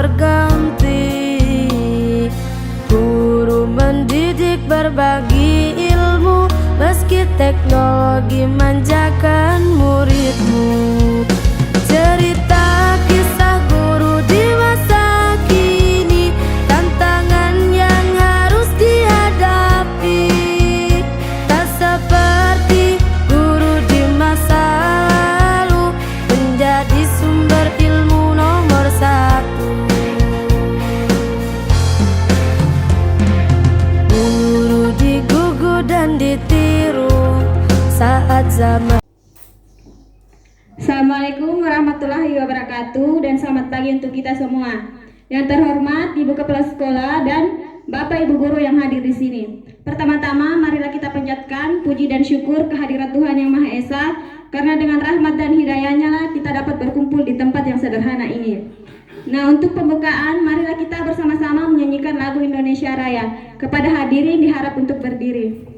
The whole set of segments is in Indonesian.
berganti. Guru mendidik berbagi ilmu, meski teknologi manjakan muridmu. Cerita kisah guru di masa kini, tantangan yang harus dihadapi. Tak seperti guru di masa lalu, menjadi sumber ilmu nomor satu. Guru digugu dan ditiru saat zaman. Assalamualaikum warahmatullahi wabarakatuh, dan selamat pagi untuk kita semua. Yang terhormat Ibu Kepala Sekolah dan Bapak Ibu Guru yang hadir di sini. Pertama-tama marilah kita panjatkan puji dan syukur kehadirat Tuhan Yang Maha Esa, karena dengan rahmat dan hidayahnya lah kita dapat berkumpul di tempat yang sederhana ini. Nah, untuk pembukaan marilah kita bersama-sama menyanyikan lagu Indonesia Raya. Kepada hadirin diharap untuk berdiri.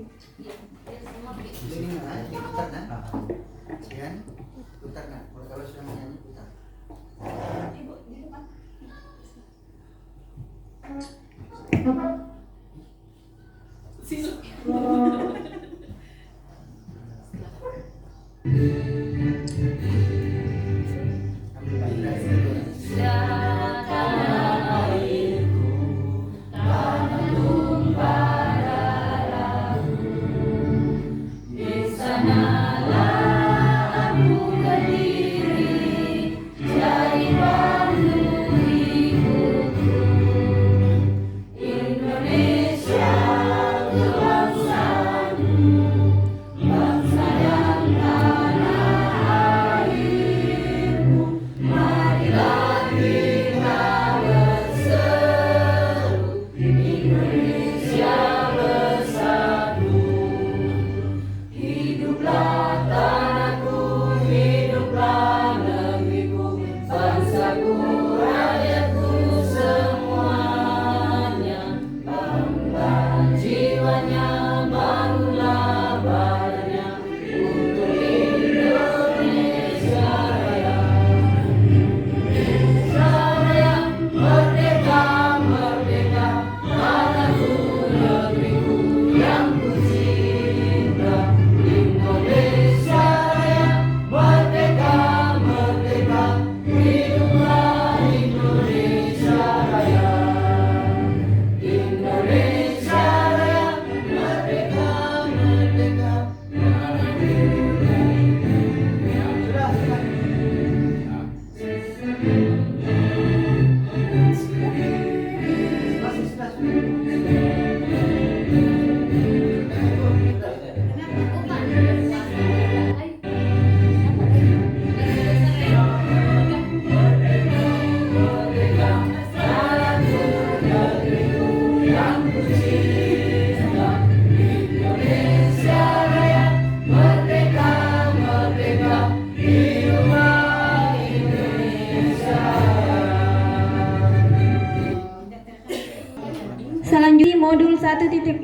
Selanjutnya modul 1.4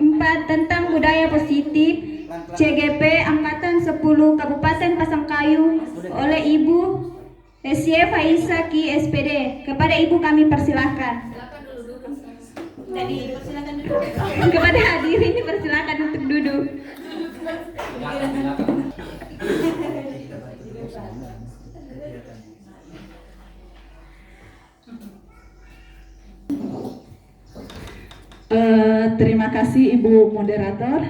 tentang budaya positif CGP Angkatan 10 Kabupaten Pasangkayu oleh Ibu Esye Faisaki SPD. Kepada Ibu kami persilahkan. Kepada hadirin dipersilakan untuk duduk. Terima kasih Ibu Moderator.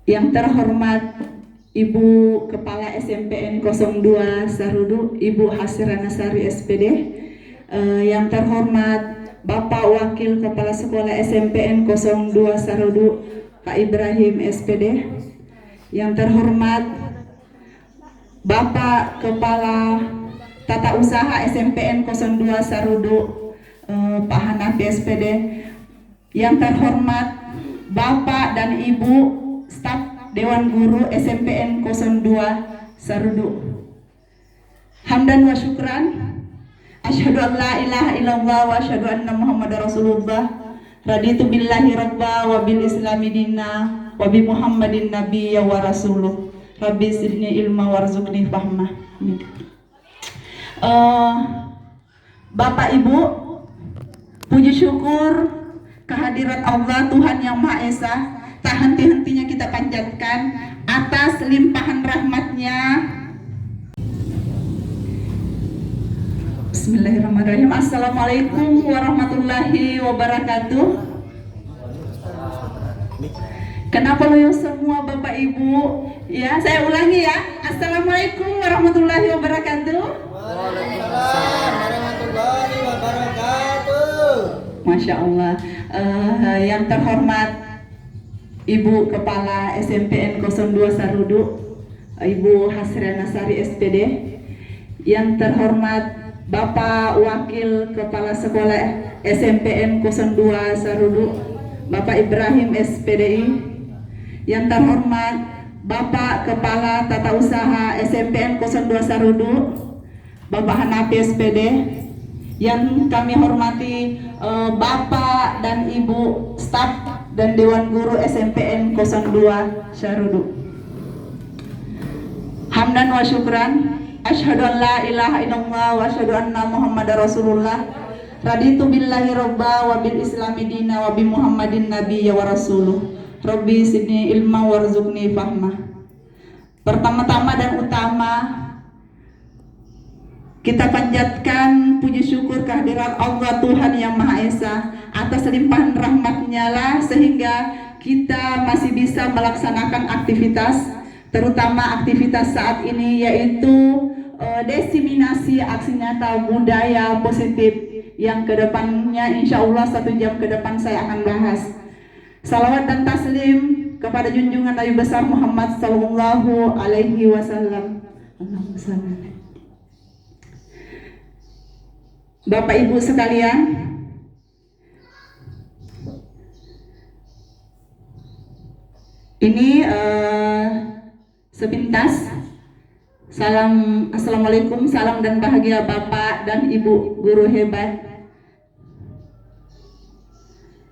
Yang terhormat Ibu Kepala SMPN 02 Sarudu, Ibu Hasirana Sari SPD. Yang terhormat Bapak Wakil Kepala Sekolah SMPN 02 Sarudu, Pak Ibrahim SPD. Yang terhormat Bapak Kepala Tata Usaha SMPN 02 Sarudu, Pak Hanafi SPD. Yang terhormat Bapak dan Ibu staf Dewan Guru SMPN 02 Sarudu. Hamdan wa syukran. Asyhadu an la ilaha illallah wa asyhadu anna Muhammadar Rasulullah. Raditu billahi rabba wa bil islami dinna wa bi Muhammadin nabiyya wa rasuluh. Rabbi zidni ilma warzuqni fahma. Bapak Ibu, puji syukur kehadirat Allah Tuhan Yang Maha Esa tak henti-hentinya kita panjatkan atas limpahan rahmatnya. Bismillahirrahmanirrahim. Assalamualaikum warahmatullahi wabarakatuh. Kenapa loyo semua Bapak Ibu? Ya, saya ulangi ya. Assalamualaikum warahmatullahi wabarakatuh. Waalaikumsalam warahmatullahi wabarakatuh. Masya Allah. Yang terhormat Ibu Kepala SMPN 02 Sarudu, Ibu Hasriana Sari SPD. Yang terhormat Bapak Wakil Kepala Sekolah SMPN 02 Sarudu, Bapak Ibrahim SPDI. Yang terhormat Bapak Kepala Tata Usaha SMPN 02 Sarudu, Bapak Hanafi SPD. Yang kami hormati Bapak dan Ibu staf dan Dewan Guru SMPN 02 Sarudu. Hamdan wa syukran, asyhadu an la ilaha illallah wa asyhadu anna Muhammadar Rasulullah. Raditu billahi robba wa bil islami dina wa bi Muhammadin nabiyya wa rasuluh. Rabbi sidni ilma warzuqni fahma. Pertama-tama dan utama kita panjatkan puji syukur kehadirat Allah Tuhan Yang Maha Esa atas limpahan rahmatnya lah sehingga kita masih bisa melaksanakan aktivitas, terutama aktivitas saat ini yaitu desiminasi aksi nyata budaya positif yang kedepannya insya Allah 1 jam ke depan saya akan bahas. Salawat dan taslim kepada junjungan Nabi besar Muhammad sallallahu alaihi wasallam. Allahumma shalli. Bapak Ibu sekalian, ini sepintas salam assalamualaikum, salam dan bahagia Bapak dan Ibu guru hebat.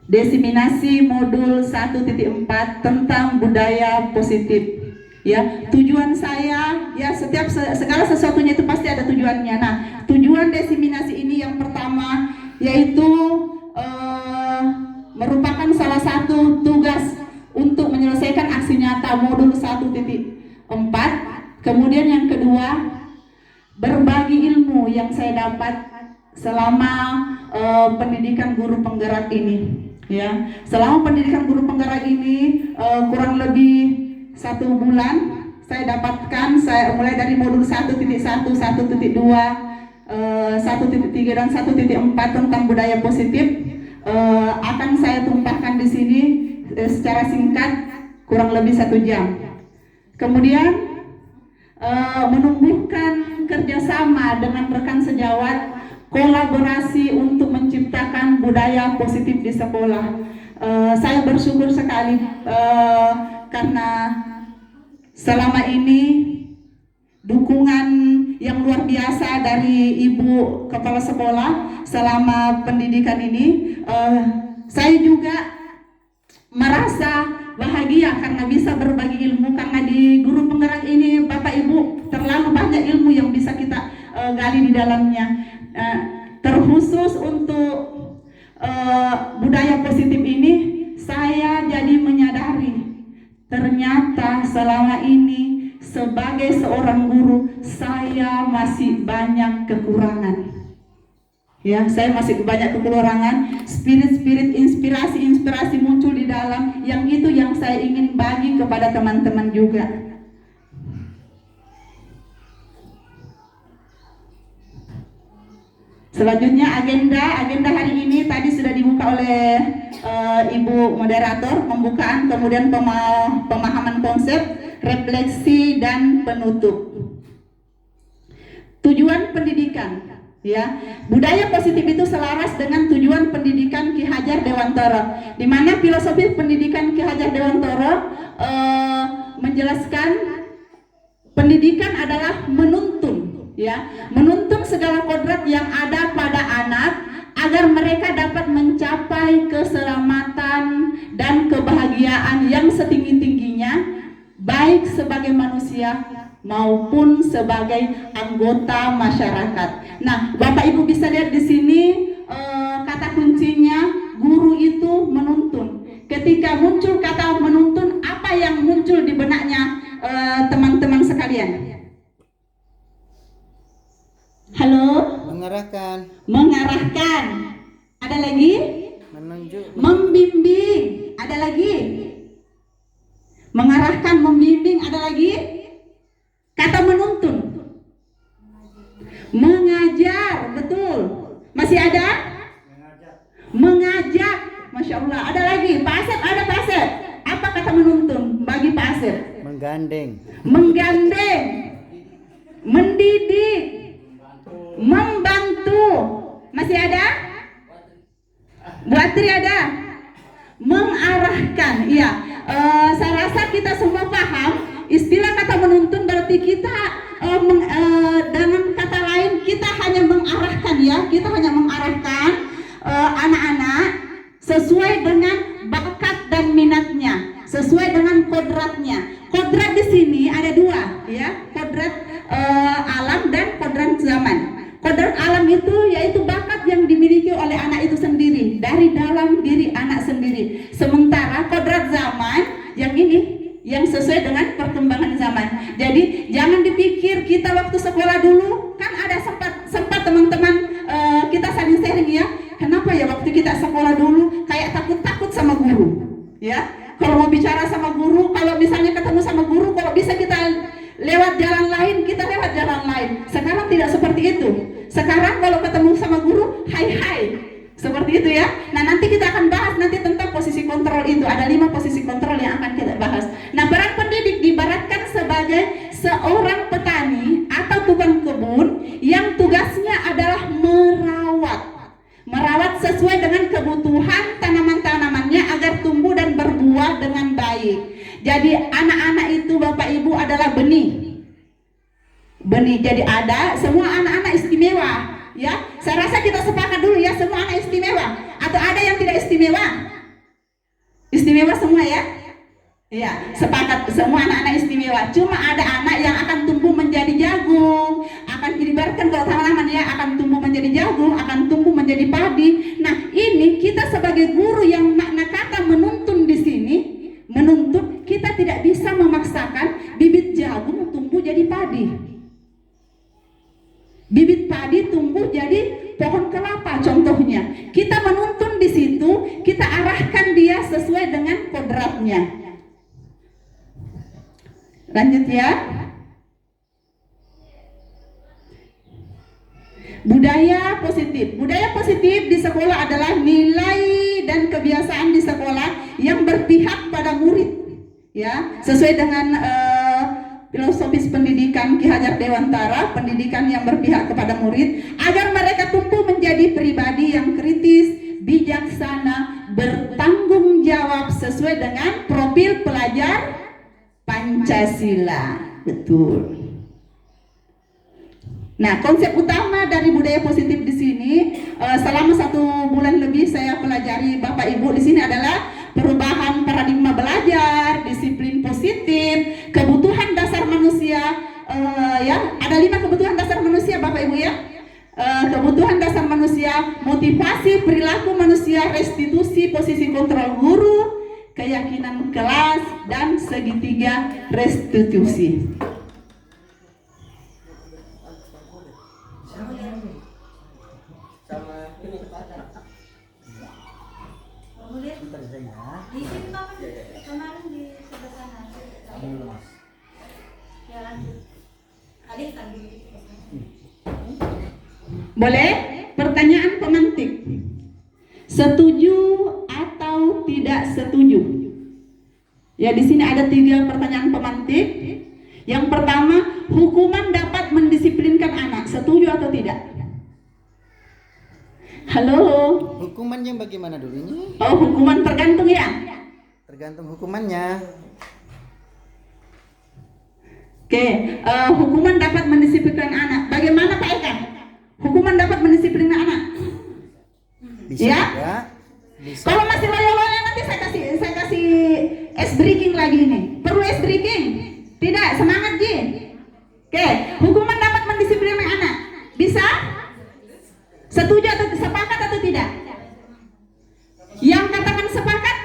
Desiminasi modul 1.4 tentang budaya positif. Ya, tujuan saya ya setiap segala sesuatunya itu pasti ada tujuannya. Nah, tujuan desiminasi ini yang pertama yaitu merupakan salah satu tugas untuk menyelesaikan aksi nyata modul 1.4. Kemudian yang kedua, berbagi ilmu yang saya dapat selama pendidikan guru penggerak ini. Ya, selama pendidikan guru penggerak ini kurang lebih 1 bulan saya dapatkan, saya mulai dari modul 1.1, 1.2, 1.3 dan 1.4 tentang budaya positif akan saya tumpahkan di sini secara singkat kurang lebih 1 jam. Kemudian menumbuhkan kerjasama dengan rekan sejawat, kolaborasi untuk menciptakan budaya positif di sekolah. Saya bersyukur sekali karena selama ini dukungan yang luar biasa dari Ibu Kepala Sekolah selama pendidikan ini. Saya juga merasa bahagia karena bisa berbagi ilmu, karena di guru penggerak ini Bapak Ibu terlalu banyak ilmu yang bisa kita gali di dalamnya. Terkhusus untuk budaya positif ini saya jadi menyadari ternyata selama ini sebagai seorang guru saya masih banyak kekurangan. Ya, saya masih banyak kekurangan, spirit-spirit inspirasi muncul di dalam, yang itu yang saya ingin bagi kepada teman-teman juga. Selanjutnya agenda hari ini tadi sudah dibuka oleh Ibu moderator, pembukaan, kemudian pemahaman konsep, refleksi dan penutup. Tujuan pendidikan. Ya, budaya positif itu selaras dengan tujuan pendidikan Ki Hajar Dewantara, di mana filosofi pendidikan Ki Hajar Dewantara menjelaskan pendidikan adalah menuntun, ya, menuntun segala kodrat yang ada pada anak agar mereka dapat mencapai keselamatan dan kebahagiaan yang setinggi-tingginya, baik sebagai manusia maupun sebagai anggota masyarakat. Nah, Bapak Ibu bisa lihat di sini mengarahkan. Ada lagi? Menunjuk. Membimbing. Ada lagi? Mengarahkan, membimbing. Ada lagi? Kata menuntun. Mengajar, betul. Masih ada? Mengajak. Masya Allah. Ada lagi? Pak Asep, ada Pak Asep? Apa kata menuntun bagi Pak Asep? Menggandeng. Menggandeng, mendidik, membantu. Masih ada? Bu Atri ada? Mengarahkan. Iya. Saya rasa kita semua paham istilah kata menuntun berarti kita dengan kata lain kita hanya mengarahkan ya. Kita hanya mengarahkan anak-anak sesuai dengan bakat dan minatnya, sesuai dengan kodratnya. Kodrat di sini ada dua, ya, kodrat alam dan kodrat zaman. Kodrat alam itu yaitu bakat yang dimiliki oleh anak itu sendiri dari dalam diri anak sendiri. Sementara kodrat zaman yang ini yang sesuai dengan perkembangan zaman. Jadi jangan dipikir kita waktu sekolah dulu kan ada sempat teman-teman kita saling sharing ya. Kenapa ya waktu kita sekolah dulu kayak takut-takut sama guru, ya? Kalau mau bicara sama guru, kalau misalnya ketemu sama guru, kalau bisa kita lewat jalan lain, kita lewat jalan lain. Sekarang tidak seperti itu. Sekarang kalau ketemu sama guru, hai, seperti itu ya. Nah nanti kita akan bahas nanti tentang posisi kontrol itu. Ada 5 posisi kontrol yang akan kita bahas. Nah peran pendidik diibaratkan sebagai seorang petani atau tukang kebun yang tugasnya adalah merawat sesuai dengan kebutuhan tanaman-tanamannya agar tumbuh dan berbuah dengan baik. Jadi anak-anak itu Bapak Ibu adalah benih. Jadi ada semua anak-anak istimewa, ya. Saya rasa kita sepakat dulu ya, semua anak istimewa. Atau ada yang tidak istimewa? Istimewa semua ya? Ya, sepakat semua anak-anak istimewa. Cuma ada anak yang akan tumbuh menjadi jagung, akan diibaratkan kalau tanaman ya akan tumbuh menjadi jagung, akan tumbuh menjadi padi. Nah, ini kita sebagai guru yang makna kata menuntun di sini, menuntun, kita tidak bisa memaksakan bibit jagung tumbuh jadi padi. Bibit padi tumbuh jadi pohon kelapa contohnya. Kita menuntun di situ, kita arahkan dia sesuai dengan kodratnya. Lanjut ya. Budaya positif. Budaya positif di sekolah adalah nilai dan kebiasaan di sekolah yang berpihak pada murid. Ya, sesuai dengan filosofis pendidikan Ki Hajar Dewantara, pendidikan yang berpihak kepada murid agar mereka tumbuh menjadi pribadi yang kritis, bijaksana, bertanggung jawab sesuai dengan profil pelajar Pancasila. Betul. Nah, konsep utama dari budaya positif di sini selama 1 bulan lebih saya pelajari Bapak Ibu di sini adalah perubahan paradigma belajar, disiplin positif, kebutuhan dasar manusia. Ya, ada 5 kebutuhan dasar manusia Bapak Ibu ya. Kebutuhan dasar manusia, motivasi perilaku manusia, restitusi posisi kontrol guru, keyakinan kelas, dan segitiga restitusi. Boleh? Pertanyaan pemantik. Setuju atau tidak setuju? Ya, di sini ada 3 pertanyaan pemantik. Yang pertama, hukuman dapat mendisiplinkan anak. Setuju atau tidak? Halo. Hukumannya bagaimana dulu ini? Oh, hukuman tergantung ya? Tergantung hukumannya. Oke, hukuman dapat mendisiplinkan anak. Bagaimana Pak Eka? Hukuman dapat mendisiplinkan anak? Bisa Ya? juga. Bisa. Kalau masih loyo-loyo nanti saya kasih ice breaking lagi ini. Perlu ice breaking? Tidak, semangat Ji. Oke, hukuman dapat mendisiplinkan anak. Bisa? Setuju atau sepakat atau tidak? Yang katakan sepakat?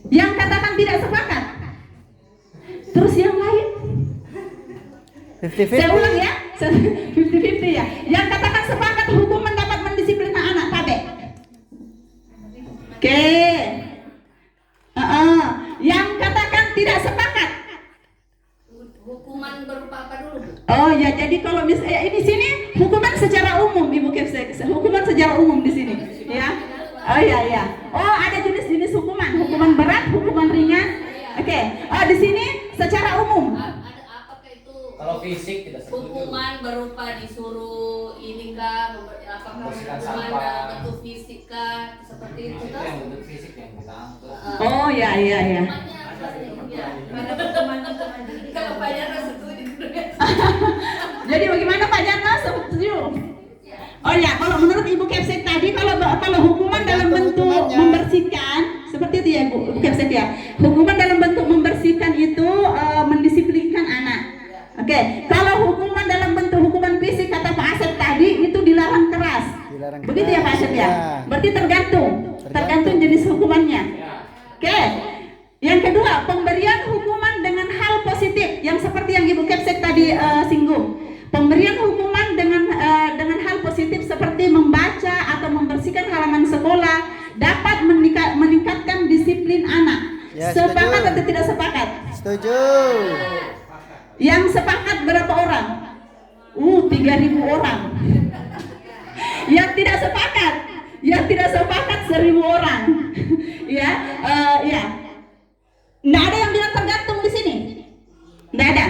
Yang katakan tidak sepakat? Terus yang lain? 50-50. Saya ulang ya, 50-50 ya. Yang hukuman secara umum di sini, ya. Oh iya iya. Oh ada jenis-jenis hukuman, hukuman berat, hukuman ringan. Oke. Oh di sini secara umum. Ada apakah itu Kalau fisik tidak setuju. hukuman berupa disuruh ini kah, apakah Membersihkan hukuman sampah. bentuk fisik kah, seperti itu Itu kan? yang bentuk fisik yang kita angkat. Oh iya iya iya. Hukumannya apa sih? Ya, pada hukuman-hukuman ini. Kalau Pak Jarno setuju. Jadi bagaimana Pak Jarno, setuju? Oh ya, kalau menurut Ibu Kepsek tadi, kalau hukuman dalam bentuk hukumannya. membersihkan, seperti itu ya Ibu Kepsek ya. Hukuman dalam bentuk membersihkan itu mendisiplinkan anak. Oke, kalau hukuman dalam bentuk hukuman fisik kata Pak Asep tadi itu dilarang keras. Dilarang Begitu ya Pak Asep ya? Ya. Berarti tergantung jenis hukumannya. Oke. Yang kedua, pemberian hukuman dengan hal positif yang seperti yang Ibu Kepsek tadi singgung. Pemberian hukuman dengan hal positif seperti membaca atau membersihkan halaman sekolah dapat meningkatkan disiplin anak. Ya, Sepakat setuju. atau tidak sepakat? Setuju. Yang sepakat berapa orang? 3.000 orang. Yang tidak sepakat? Yang tidak sepakat 1.000 orang. Ya, ya. Nggak ada yang bilang tergantung di sini. Nggak ada.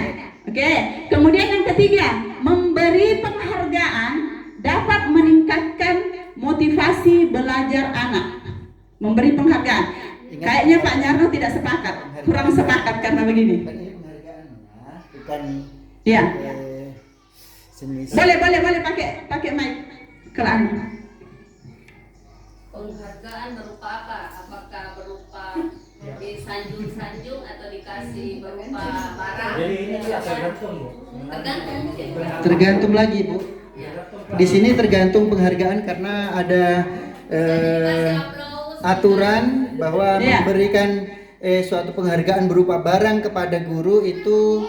Oke. Kemudian yang ketiga, memberi penghargaan dapat meningkatkan motivasi belajar anak. Memberi penghargaan. Ingat. Kayaknya Pak Jarno tidak sepakat, kurang sepakat karena begini. Kan ini penghargaan, nah, bukan Ya. jenis. Boleh pakai mic ke anu. Penghargaan berupa apa? Apakah berupa disanjung-sanjung atau dikasih berupa barang? Jadi ini tidak tergantung, Bu. Tergantung mungkin. Tergantung lagi, Bu. Di sini tergantung penghargaan karena ada Dikasih aplaus. aturan bahwa Iya. memberikan suatu penghargaan berupa barang kepada guru itu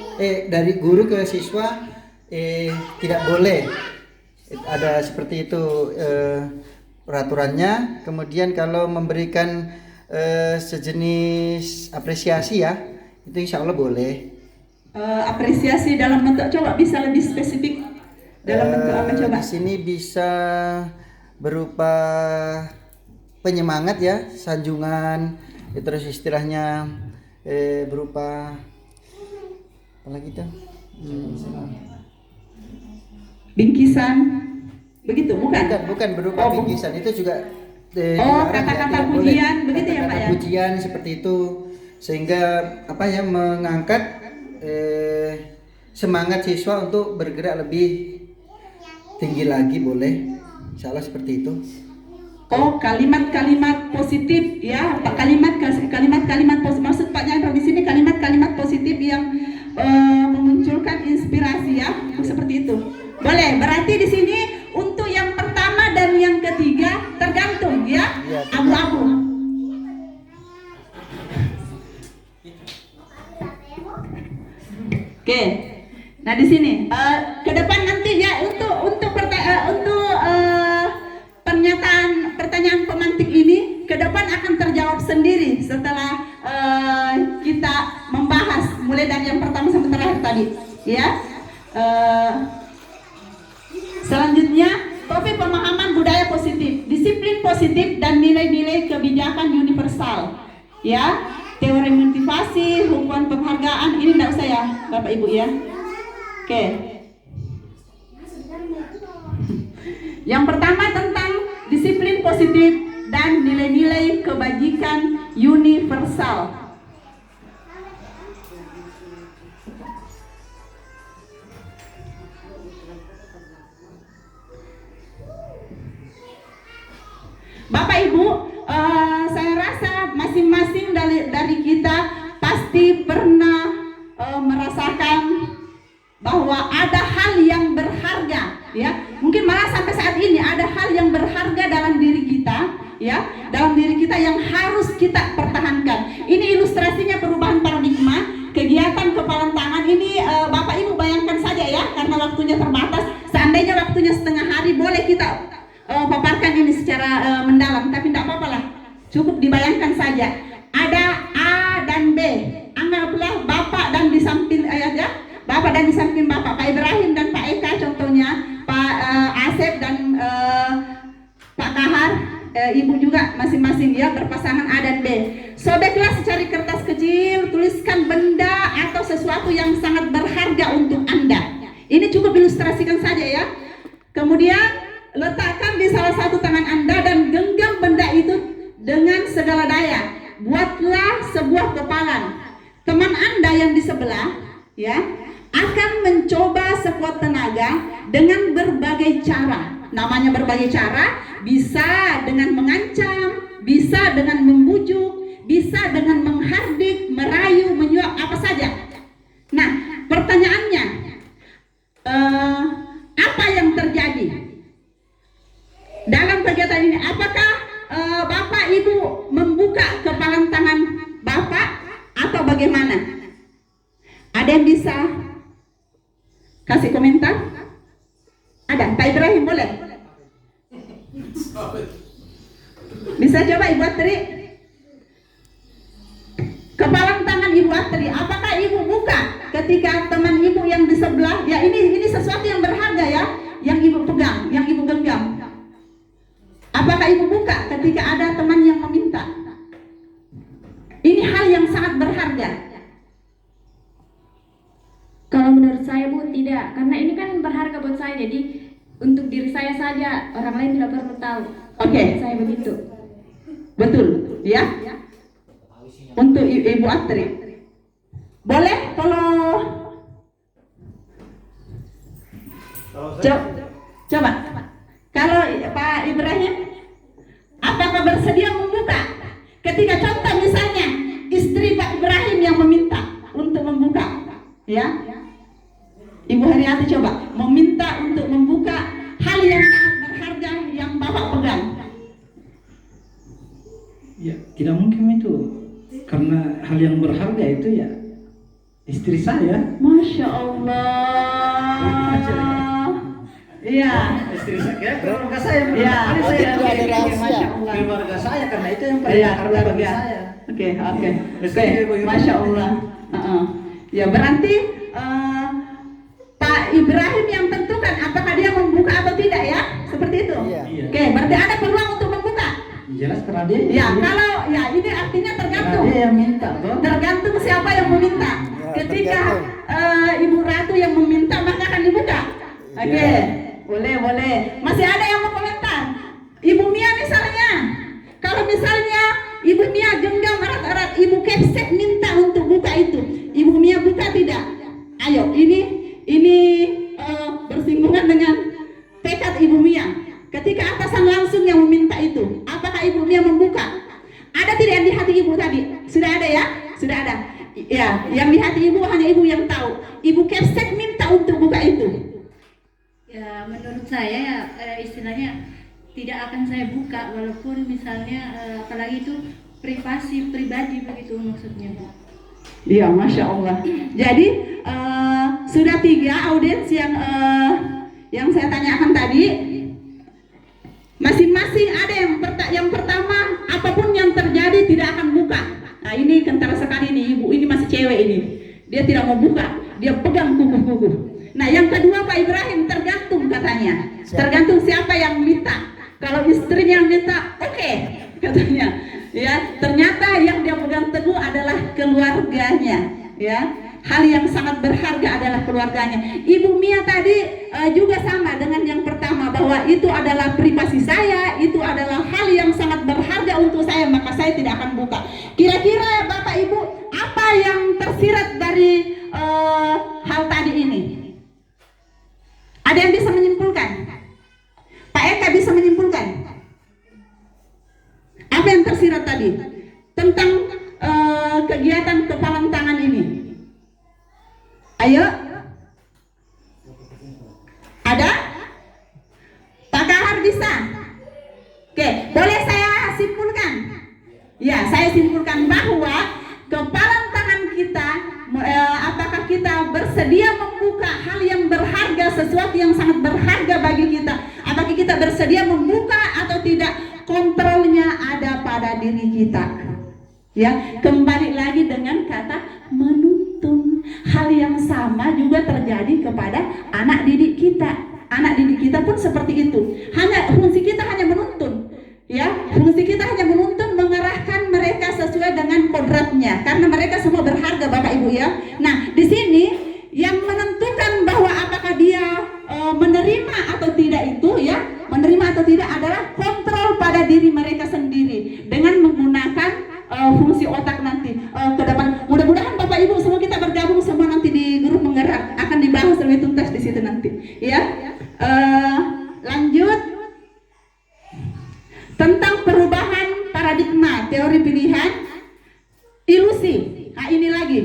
dari guru ke siswa tidak boleh. Ada seperti itu peraturannya. Kemudian kalau memberikan sejenis apresiasi ya, itu insya Allah boleh. Apresiasi dalam bentuk, coba bisa lebih spesifik dalam bentuk apa coba? Di sini bisa berupa penyemangat ya, sanjungan, terus istilahnya berupa apa lagi tuh? Bingkisan, begitu bukan? Bukan berupa Oh, bingkisan, itu juga dilarang, kata-kata tidak pujian, boleh. begitu ya, Pak, Kata-kata ya? pujian seperti itu, sehingga apa ya, mengangkat semangat siswa untuk bergerak lebih tinggi lagi, boleh. Insya Allah seperti itu. Oh, kalimat-kalimat positif ya, Pak, kalimat-kalimat positif. Maksud Pak Jarno di sini kalimat-kalimat positif yang memunculkan inspirasi ya, seperti itu. Boleh. Berarti di sini untuk yang pertama dan yang ketiga tergantung ya, Iya, abu-abu. Oke. Nah di sini ke depan nanti ya untuk pertanyaan pemantik ini ke depan akan terjawab sendiri setelah kita membahas mulai dari yang pertama sampai terakhir tadi ya. Selanjutnya topik pemahaman budaya positif, disiplin positif dan nilai-nilai kebijakan universal ya. Teori motivasi, hukuman penghargaan, ini enggak usah ya Bapak Ibu ya. Oke. Yang pertama tentang disiplin positif dan nilai-nilai kebajikan universal. Bapak Ibu, saya rasa masing-masing dari kita pasti pernah merasakan bahwa ada hal yang berharga ya, mungkin malah sampai saat ini ada hal yang berharga dalam diri kita ya, dalam diri kita yang harus kita pertahankan. Ini ilustrasinya perubahan paradigma kegiatan kepalan tangan ini. Bapak Ibu bayangkan saja ya, karena waktunya terbatas. Seandainya waktunya setengah hari boleh kita paparkan ini secara mendalam, tapi tidak apa-apa lah, cukup dibayangkan saja. Ada A dan B, anggaplah Bapak dan di samping Bapak dan di samping Bapak, Pak Ibrahim dan Pak Eka contohnya, Pak Asep dan ibu juga masing-masing ya berpasangan A dan B. Sobeklah secari kertas kecil, tuliskan benda atau sesuatu yang sangat berharga untuk Anda. Ini cukup ilustrasikan saja ya. Kemudian letakkan di salah satu tangan Anda dan genggam benda itu dengan segala daya. Buatlah sebuah kepalan. Teman Anda yang di sebelah ya akan mencoba sekuat tenaga dengan berbagai cara. Namanya berbagai cara, bisa dengan mengancam, bisa dengan membujuk, bisa dengan menghardik, merayu, menyuap, apa saja. Nah, pertanyaannya, apa yang terjadi dalam kegiatan ini? Apakah Bapak Ibu membuka kepalan tangan Bapak atau bagaimana? Ada yang bisa kasih komentar? Ada, Pak Ibrahim boleh? Bisa coba Ibu Atri? Kepalan tangan Ibu Atri, apakah Ibu buka ketika teman Ibu yang di sebelah? Ya ini sesuatu yang berharga ya, yang Ibu pegang, yang Ibu genggam. Apakah Ibu buka ketika ada teman yang meminta? Ini hal yang sangat berharga. Kalau menurut saya Bu tidak, karena ini kan berharga buat saya, jadi untuk diri saya saja, orang lain tidak perlu tahu. Oke. Saya begitu. Betul, ya? Untuk Ibu Atri. Boleh kalau coba. Kalau Pak Ibrahim, apakah bersedia membuka? Ketika contoh misalnya istri Pak Ibrahim yang meminta untuk membuka, ya? Ibu Haryati coba meminta untuk membuka hal yang sangat berharga yang Bapak pegang. Ya, tidak mungkin itu. Karena hal yang berharga itu ya istri saya. Masya Allah. Iya. Istri saya, keluarga saya. Iya. Itu ada rahasia. Masya Allah. Keluarga saya karena itu yang paling Iya, berharga bagi keluarga. saya. Oke. Istri saya bagaimana? Masya Allah. Ya berarti Pak Ibrahim yang tentukan apakah dia membuka atau tidak ya, seperti itu. Iya. Oke, berarti ada peluang untuk membuka. Jelas karena dia. Ya, kalau ya ini artinya tergantung. Karena dia yang minta, toh. Tergantung siapa yang meminta. Ya, Ketika tergantung. Ibu Ratu yang meminta maka akan dibuka. Oke, Ya. boleh. Masih ada yang mau komentar? Ibu Mia misalnya, kalau misalnya Ibu Mia genggam erat-erat, Ibu Kepsek minta untuk buka itu, Ibu Mia buka tidak? Ayo, ini bersinggungan dengan tekad Ibu Mia. Ketika atasan langsung yang meminta itu, apakah Ibu Mia membuka? Ada tidak yang di hati Ibu tadi? Sudah ada ya? Sudah ada. Ya, yang di hati Ibu hanya Ibu yang tahu. Ibu Kepsek minta untuk buka itu. Ya, menurut saya ya istilahnya tidak akan saya buka walaupun misalnya apalagi itu pribadi begitu maksudnya Bu. Iya, Masya Allah. Jadi sudah 3 audiens yang saya tanyakan tadi. Masing-masing ada yang pertama, apapun yang terjadi tidak akan buka. Nah ini kentara sekali nih ibu, ini masih cewek ini. Dia tidak mau buka, dia pegang kuku-kuku. Nah yang kedua Pak Ibrahim, tergantung katanya. Tergantung siapa yang minta. Kalau istrinya yang minta, oke, katanya. Ya, ternyata yang dia pegang teguh adalah keluarganya. Ya, hal yang sangat berharga adalah keluarganya. Ibu Mia tadi juga sama dengan yang pertama, bahwa itu adalah privasi saya, itu adalah hal yang sangat berharga untuk saya, maka saya tidak akan buka. Kira-kira Bapak Ibu, apa yang tersirat dari hal tadi ini? Ada yang bisa menyimpulkan? Pak Eka bisa menyimpulkan? Apa yang tersirat tadi tentang kegiatan kepalan tangan ini? Ayo, ada? Pak Kahar bisa? Oke, boleh saya simpulkan? Ya, saya simpulkan bahwa kepalan tangan kita, apakah kita bersedia membuka hal yang berharga, sesuatu yang sangat berharga bagi kita? Apakah kita bersedia membuka atau tidak? Kontrolnya ada pada diri kita. Ya, kembali lagi dengan kata menuntun. Hal yang sama juga terjadi kepada anak didik kita. Anak didik kita pun seperti itu. Fungsi kita hanya menuntun. Ya, adalah kontrol pada diri mereka sendiri dengan menggunakan fungsi otak nanti ke depan. Mudah-mudahan Bapak Ibu semua kita bergabung semua nanti di grup menggerak, akan dibahas lebih tuntas di situ nanti. Ya, lanjut tentang perubahan paradigma teori pilihan ilusi. Nah ini lagi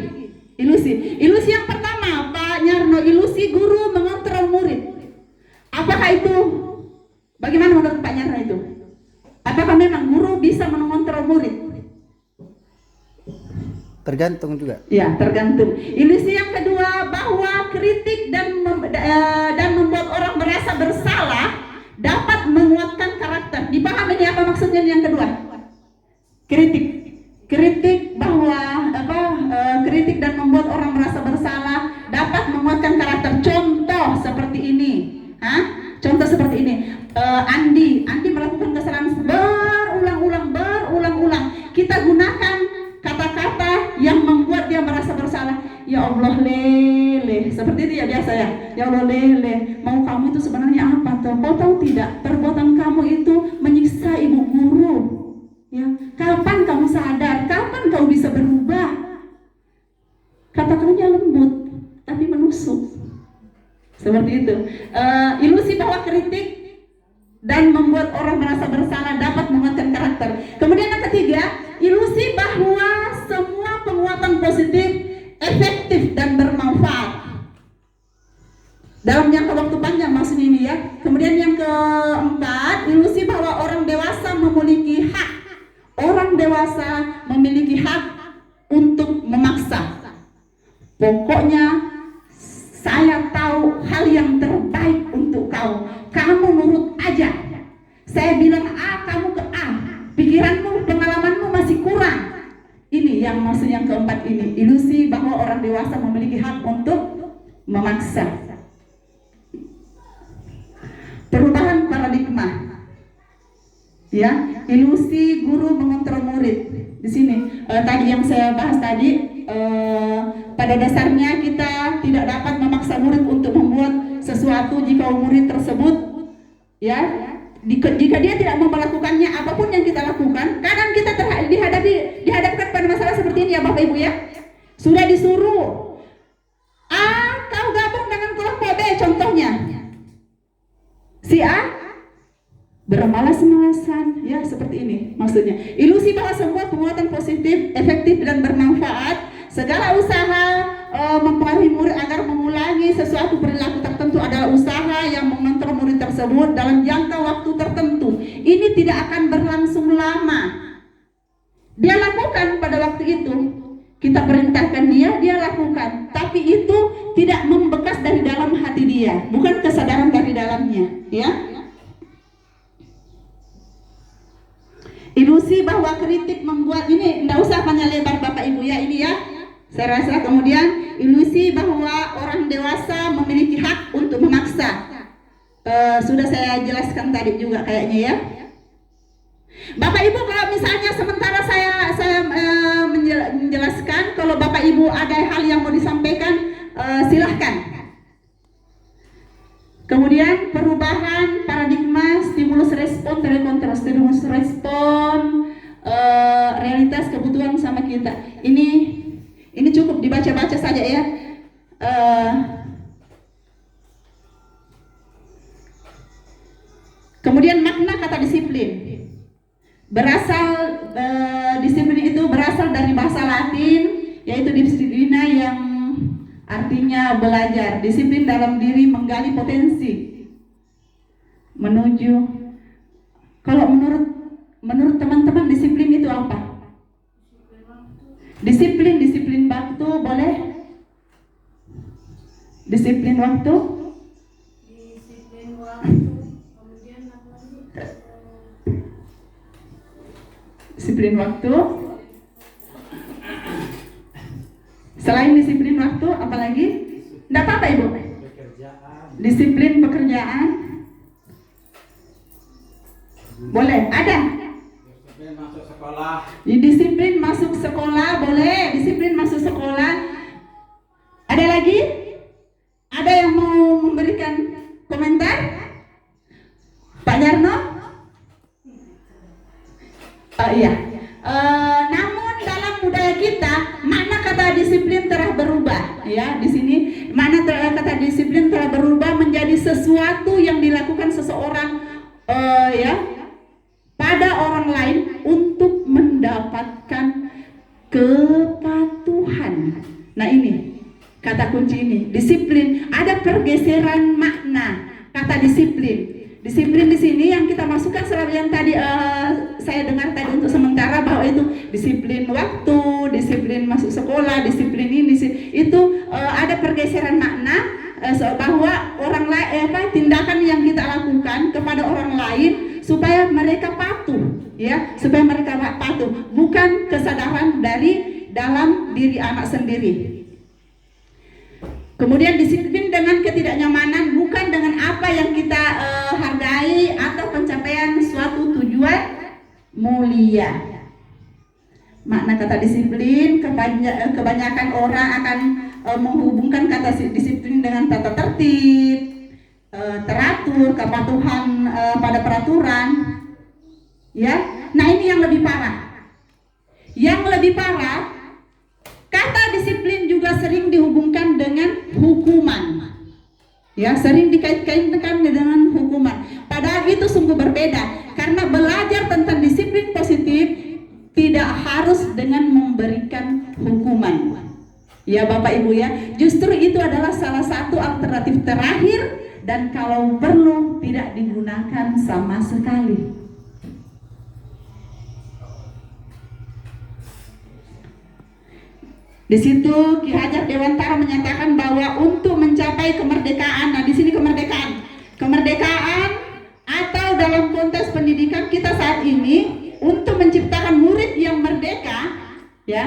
ilusi yang pertama Pak Nyarno, ilusi guru mengontrol murid. Apakah itu, bagaimana menurut Pak Nyarno itu? Apakah memang guru bisa mengontrol murid? Tergantung juga. Ya, tergantung. Ilusi yang kedua bahwa kritik dan membuat orang merasa bersalah dapat menguatkan karakter. Dipahami ini apa maksudnya yang kedua? Kritik bahwa kritik dan membuat orang merasa bersalah dapat menguatkan karakter. Contoh seperti ini. Contoh seperti ini. Andi melakukan kesalahan berulang-ulang. Kita gunakan kata-kata yang membuat dia merasa bersalah. Ya Allah lele, seperti itu ya biasa ya. Ya Allah lele, mau kamu itu sebenarnya apa tuh? Kau tahu tidak, perbuatan kamu itu menyiksa ibu guru. Ya, kapan kamu sadar? Kapan kau bisa berubah? Kata-katanya lembut, tapi menusuk. Seperti itu. Ilusi bahwa kritik dan membuat orang merasa bersalah dapat menguatkan karakter. Kemudian yang ketiga, ilusi bahwa semua penguatan positif efektif dan bermanfaat dalam jangka waktu panjang, maksudnya ini ya. Kemudian yang keempat, ilusi bahwa orang dewasa memiliki hak. Orang dewasa memiliki hak untuk memaksa. Pokoknya saya tahu hal yang terbaik untuk kau. Kamu nurut aja. Saya bilang A, kamu ke A. Pikiranmu, pengalamanmu masih kurang. Ini yang maksud yang keempat ini. Ilusi bahwa orang dewasa memiliki hak untuk memaksa. Perubahan paradigma. Ya, ilusi guru mengontrol murid. Di sini tadi yang saya bahas tadi, pada dasarnya kita tidak dapat memaksa murid untuk membuat sesuatu jika murid tersebut ya, jika dia tidak mau melakukannya, apapun yang kita lakukan, kadang kita dihadapkan pada masalah seperti ini ya Bapak Ibu ya. Sudah disuruh kau gabung dengan kelompok B contohnya, si A bermalas-malasan ya, seperti ini maksudnya. Ilusi bahwa semua penguatan positif efektif dan bermanfaat. Segala usaha mempengaruhi murid agar mengulangi sesuatu perilaku tertentu adalah usaha yang mengontrol murid tersebut dalam jangka waktu tertentu. Ini tidak akan berlangsung lama. Dia lakukan pada waktu itu, kita perintahkan dia lakukan, tapi itu tidak membekas dari dalam hati dia, bukan kesadaran dari dalamnya ya. Ilusi bahwa kritik membuat, ini tidak usah panjang lebar Bapak Ibu ya, ini ya saya rasa. Kemudian ilusi bahwa orang dewasa memiliki hak untuk memaksa, sudah saya jelaskan tadi juga kayaknya ya. Bapak Ibu, kalau misalnya sementara saya menjelaskan, kalau Bapak Ibu ada hal yang mau disampaikan, silahkan. Kemudian perubahan paradigma stimulus respon telekontrol, stimulus respon realitas kebutuhan sama kita. Ini cukup dibaca-baca saja ya. Kemudian makna kata disiplin berasal, disiplin itu berasal dari bahasa Latin, yaitu disiplina yang artinya belajar. Disiplin dalam diri menggali potensi menuju. Kalau menurut teman-teman disiplin itu apa? Disiplin waktu boleh? Disiplin waktu? Kemudian apa lagi? Disiplin waktu. Selain disiplin waktu, apalagi? Tidak apa-apa Ibu. Disiplin pekerjaan. Boleh, ada. Disiplin masuk sekolah. Disiplin masuk sekolah, boleh. Disiplin masuk sekolah. Ada lagi? Ada yang mau memberikan komentar? Pak Jarno? Iya. Namun dalam budaya kita makna kata disiplin telah berubah, ya. Di sini makna kata disiplin telah berubah menjadi sesuatu yang dilakukan seseorang, ya, pada orang lain untuk mendapatkan kepatuhan. Nah ini kata kunci ini, disiplin. Ada pergeseran makna kata disiplin. Disiplin di sini yang kita masukkan selalu yang tadi saya dengar tadi untuk sementara bahwa itu disiplin waktu, disiplin masuk sekolah, disiplin ini itu ada pergeseran makna bahwa orang lain tindakan yang kita lakukan kepada orang lain supaya mereka patuh, ya, supaya mereka patuh, bukan kesadaran dari dalam diri anak sendiri. Kemudian disiplin dengan ketidaknyamanan, bukan dengan apa yang kita hargai atau pencapaian suatu tujuan mulia. Makna kata disiplin, kebanyakan orang akan menghubungkan kata disiplin dengan tata tertib, teratur, kepatuhan pada peraturan, ya. Nah ini yang lebih parah. Yang lebih parah, kata disiplin juga sering dihubungkan dengan hukuman, ya, sering dikait-kaitkan dengan hukuman. Padahal itu sungguh berbeda, karena belajar tentang disiplin positif tidak harus dengan memberikan hukuman, ya Bapak Ibu ya. Justru itu adalah salah satu alternatif terakhir dan kalau perlu tidak digunakan sama sekali. Di situ Ki Hajar Dewantara menyatakan bahwa untuk mencapai kemerdekaan, nah di sini kemerdekaan atau dalam konteks pendidikan kita saat ini untuk menciptakan murid yang merdeka, ya,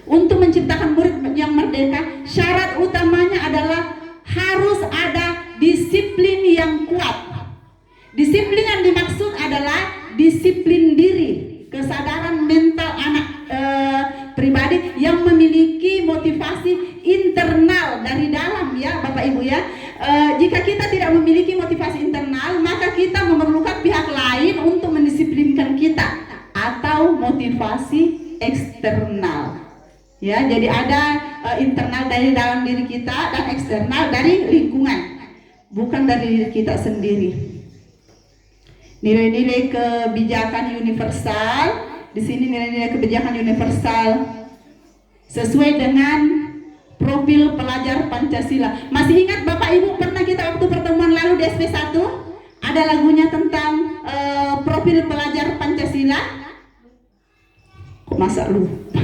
untuk menciptakan murid yang merdeka, syarat utamanya adalah harus ada disiplin yang kuat. Disiplin yang dimaksud adalah disiplin diri, kesadaran mental anak pribadi yang memiliki motivasi internal dari dalam, ya Bapak Ibu ya. Jika kita tidak memiliki motivasi internal, maka kita memerlukan pihak lain untuk mendisiplinkan kita atau motivasi eksternal, ya. Jadi ada internal dari dalam diri kita dan eksternal dari lingkungan, bukan dari diri kita sendiri. Nilai-nilai kebijakan universal. Di sini nilai-nilai kebijakan universal sesuai dengan profil pelajar Pancasila. Masih ingat Bapak Ibu pernah kita waktu pertemuan lalu di SP1 ada lagunya tentang profil pelajar Pancasila? Kok masa lupa?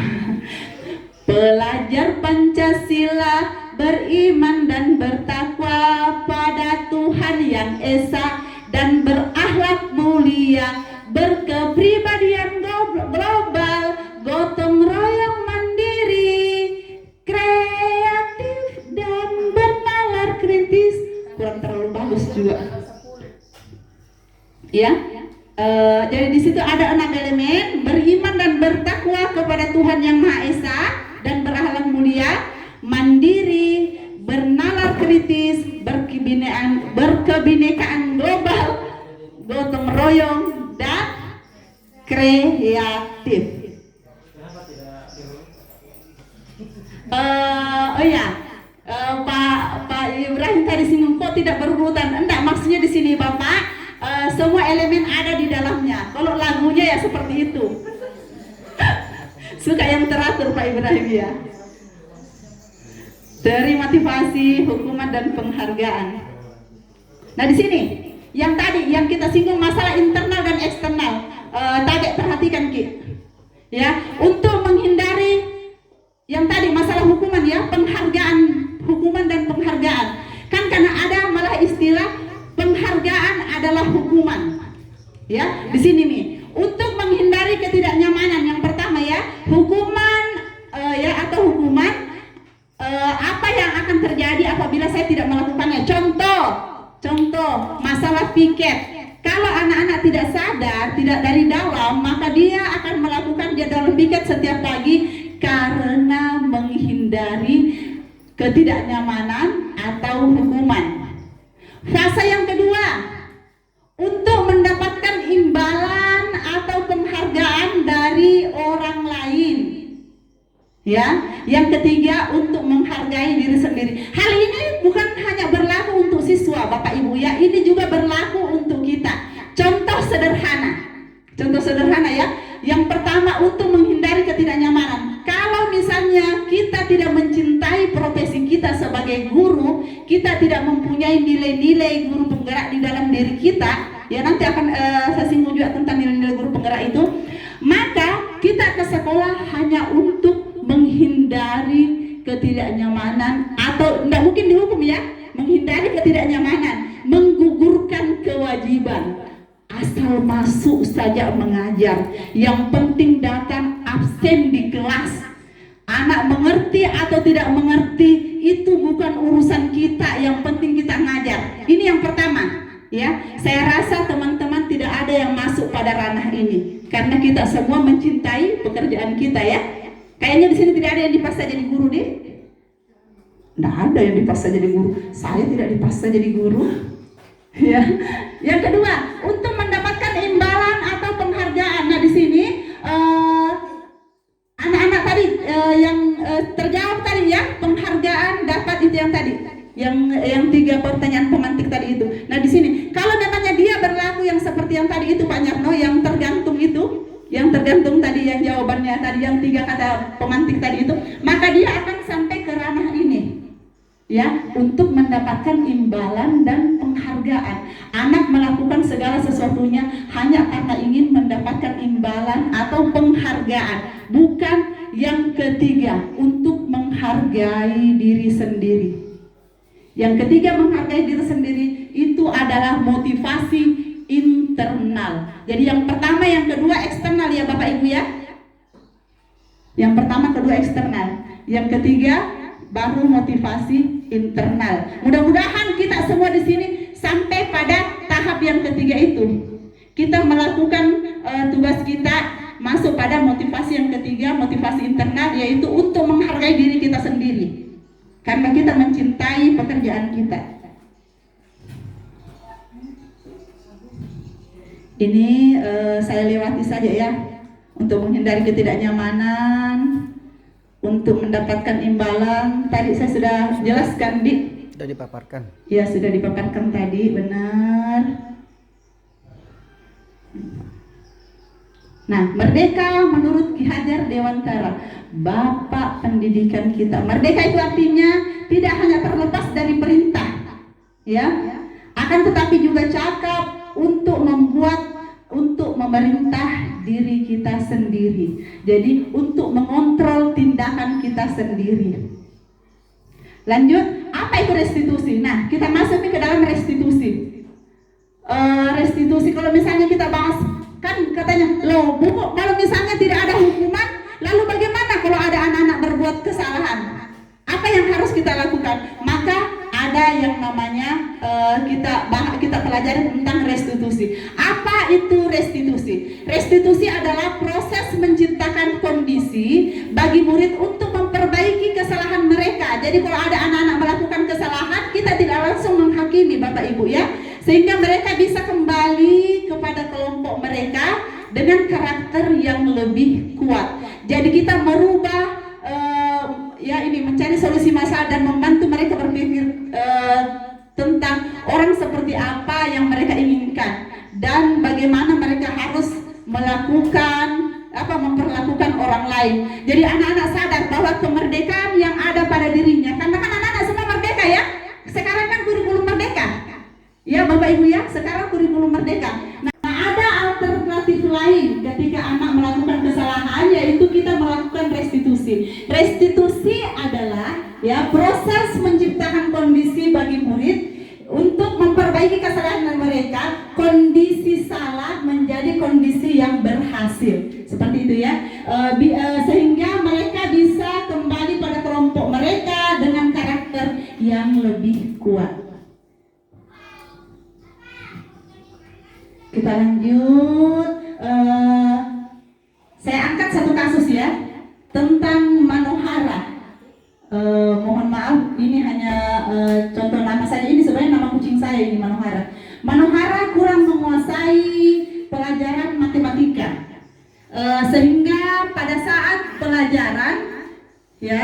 Pelajar Pancasila beriman dan bertakwa pada Tuhan yang Esa dan berakhlak mulia, berkepribadian global, gotong royong mandiri, kreatif dan bernalar kritis. Kurang terlalu bagus juga, ya. Jadi di situ ada 6 elemen: beriman dan bertakwa kepada Tuhan yang Maha Esa dan berakhlak mulia, mandiri, bernalar kritis, berkebinekaan global, gotong royong dan kreatif. Pak Ibrahim tadi singgung kok tidak berurutan. Enggak, maksudnya di sini Bapak, semua elemen ada di dalamnya. Kalau lagunya ya seperti itu. Suka yang teratur Pak Ibrahim ya. Dari motivasi, hukuman dan penghargaan. Nah di sini yang tadi yang kita singgung masalah internal dan eksternal. Tadi perhatikan Ki, ya, untuk menghindari yang tadi masalah hukuman, ya, penghargaan, hukuman dan penghargaan. Kan karena ada malah istilah penghargaan adalah hukuman, ya. Di sini nih untuk menghindari ketidaknyamanan yang pertama, ya, hukuman, ya, atau hukuman, apa yang akan terjadi apabila saya tidak melakukannya. Contoh masalah piket. Kalau anak-anak tidak sadar, tidak dari dalam, maka dia akan melakukan jadwal piket setiap pagi karena menghindari ketidaknyamanan atau hukuman. Fase yang kedua, untuk mendapatkan imbalan atau penghargaan Ya, yang ketiga untuk menghargai diri sendiri. Hal ini bukan hanya berlaku untuk siswa, Bapak Ibu ya, ini juga berlaku untuk kita. Contoh sederhana ya. Yang pertama untuk menghindari ketidaknyamanan. Kalau misalnya kita tidak mencintai profesi kita sebagai guru, kita tidak mempunyai nilai-nilai guru penggerak di dalam diri kita, ya nanti akan saya singgung juga tentang nilai-nilai guru penggerak itu, maka kita ke sekolah hanya untuk menghindari ketidaknyamanan, atau tidak mungkin dihukum ya, menghindari ketidaknyamanan, menggugurkan kewajiban, asal masuk saja mengajar, yang penting datang absen di kelas. Anak mengerti atau tidak mengerti itu bukan urusan kita, yang penting kita ngajar. Ini yang pertama ya. Saya rasa teman-teman tidak ada yang masuk pada ranah ini karena kita semua mencintai pekerjaan kita ya. Kayaknya di sini tidak ada yang dipaksa jadi guru deh. Tidak ada yang dipaksa jadi guru. Saya tidak dipaksa jadi guru. Ya. Yang kedua, untuk mendapatkan imbalan atau penghargaan. Nah di sini anak-anak tadi yang terjawab tadi ya, penghargaan dapat itu yang tadi. Yang 3 pertanyaan pemantik tadi itu. Nah di sini kalau namanya dia berlaku yang seperti yang tadi itu Pak Nyarno, yang tergantung itu, yang tergantung tadi yang jawabannya tadi yang 3 kata pemantik tadi itu, maka dia akan sampai ke ranah ini ya, untuk mendapatkan imbalan dan penghargaan. Anak melakukan segala sesuatunya hanya karena ingin mendapatkan imbalan atau penghargaan. Bukan yang ketiga, untuk menghargai diri sendiri. Yang ketiga, menghargai diri sendiri itu adalah motivasi internal. Jadi yang pertama, yang kedua eksternal ya Bapak Ibu ya. Yang pertama, kedua eksternal. Yang ketiga baru motivasi internal. Mudah-mudahan kita semua di sini sampai pada tahap yang ketiga itu. Kita melakukan tugas kita masuk pada motivasi yang ketiga, motivasi internal, yaitu untuk menghargai diri kita sendiri. Karena kita mencintai pekerjaan kita. Ini saya lewati saja ya, untuk menghindari ketidaknyamanan, untuk mendapatkan imbalan. Tadi saya sudah jelaskan, Dik. Sudah dipaparkan. Ya, sudah dipaparkan tadi, benar. Nah, merdeka menurut Ki Hajar Dewantara, Bapak pendidikan kita. Merdeka itu artinya tidak hanya terlepas dari perintah, ya, akan tetapi juga cakap untuk memerintah diri kita sendiri. Jadi untuk mengontrol tindakan kita sendiri. Lanjut, apa itu restitusi? Nah, kita masuk ke dalam restitusi. Restitusi kalau misalnya kita bahas, kan katanya, loh Bu, kalau misalnya tidak ada hukuman, lalu bagaimana kalau ada anak-anak berbuat kesalahan? Apa yang harus kita lakukan? Maka ada yang namanya kita pelajari tentang restitusi. Apa itu restitusi? Restitusi adalah proses menciptakan kondisi bagi murid untuk memperbaiki kesalahan mereka. Jadi kalau ada anak-anak melakukan kesalahan, kita tidak langsung menghakimi Bapak Ibu ya, sehingga mereka bisa kembali kepada kelompok mereka dengan karakter yang lebih kuat. Jadi kita merubah mencari solusi masalah dan membantu mereka berpikir tentang orang seperti apa yang mereka inginkan dan bagaimana mereka harus memperlakukan orang lain. Jadi anak-anak sadar bahwa kemerdekaan yang ada pada dirinya, karena kan anak-anak semua merdeka ya. Sekarang kan kurikulum merdeka. Ya Bapak Ibu ya, sekarang kurikulum merdeka. Nah, ada alternatif lain ketika anak melakukan kesalahan, yaitu kita melakukan restitusi. Restitusi adalah ya proses menciptakan kondisi bagi murid untuk memperbaiki kesalahan mereka, kondisi salah menjadi kondisi yang berhasil. Seperti itu ya. Sehingga mereka bisa kembali pada kelompok mereka dengan karakter yang lebih kuat. Kita lanjut. Saya angkat satu kasus ya, tentang Manohara. Mohon maaf, ini hanya contoh nama saja. Ini sebenarnya nama kucing saya ini, Manohara. Manohara kurang menguasai pelajaran matematika, sehingga pada saat pelajaran ya,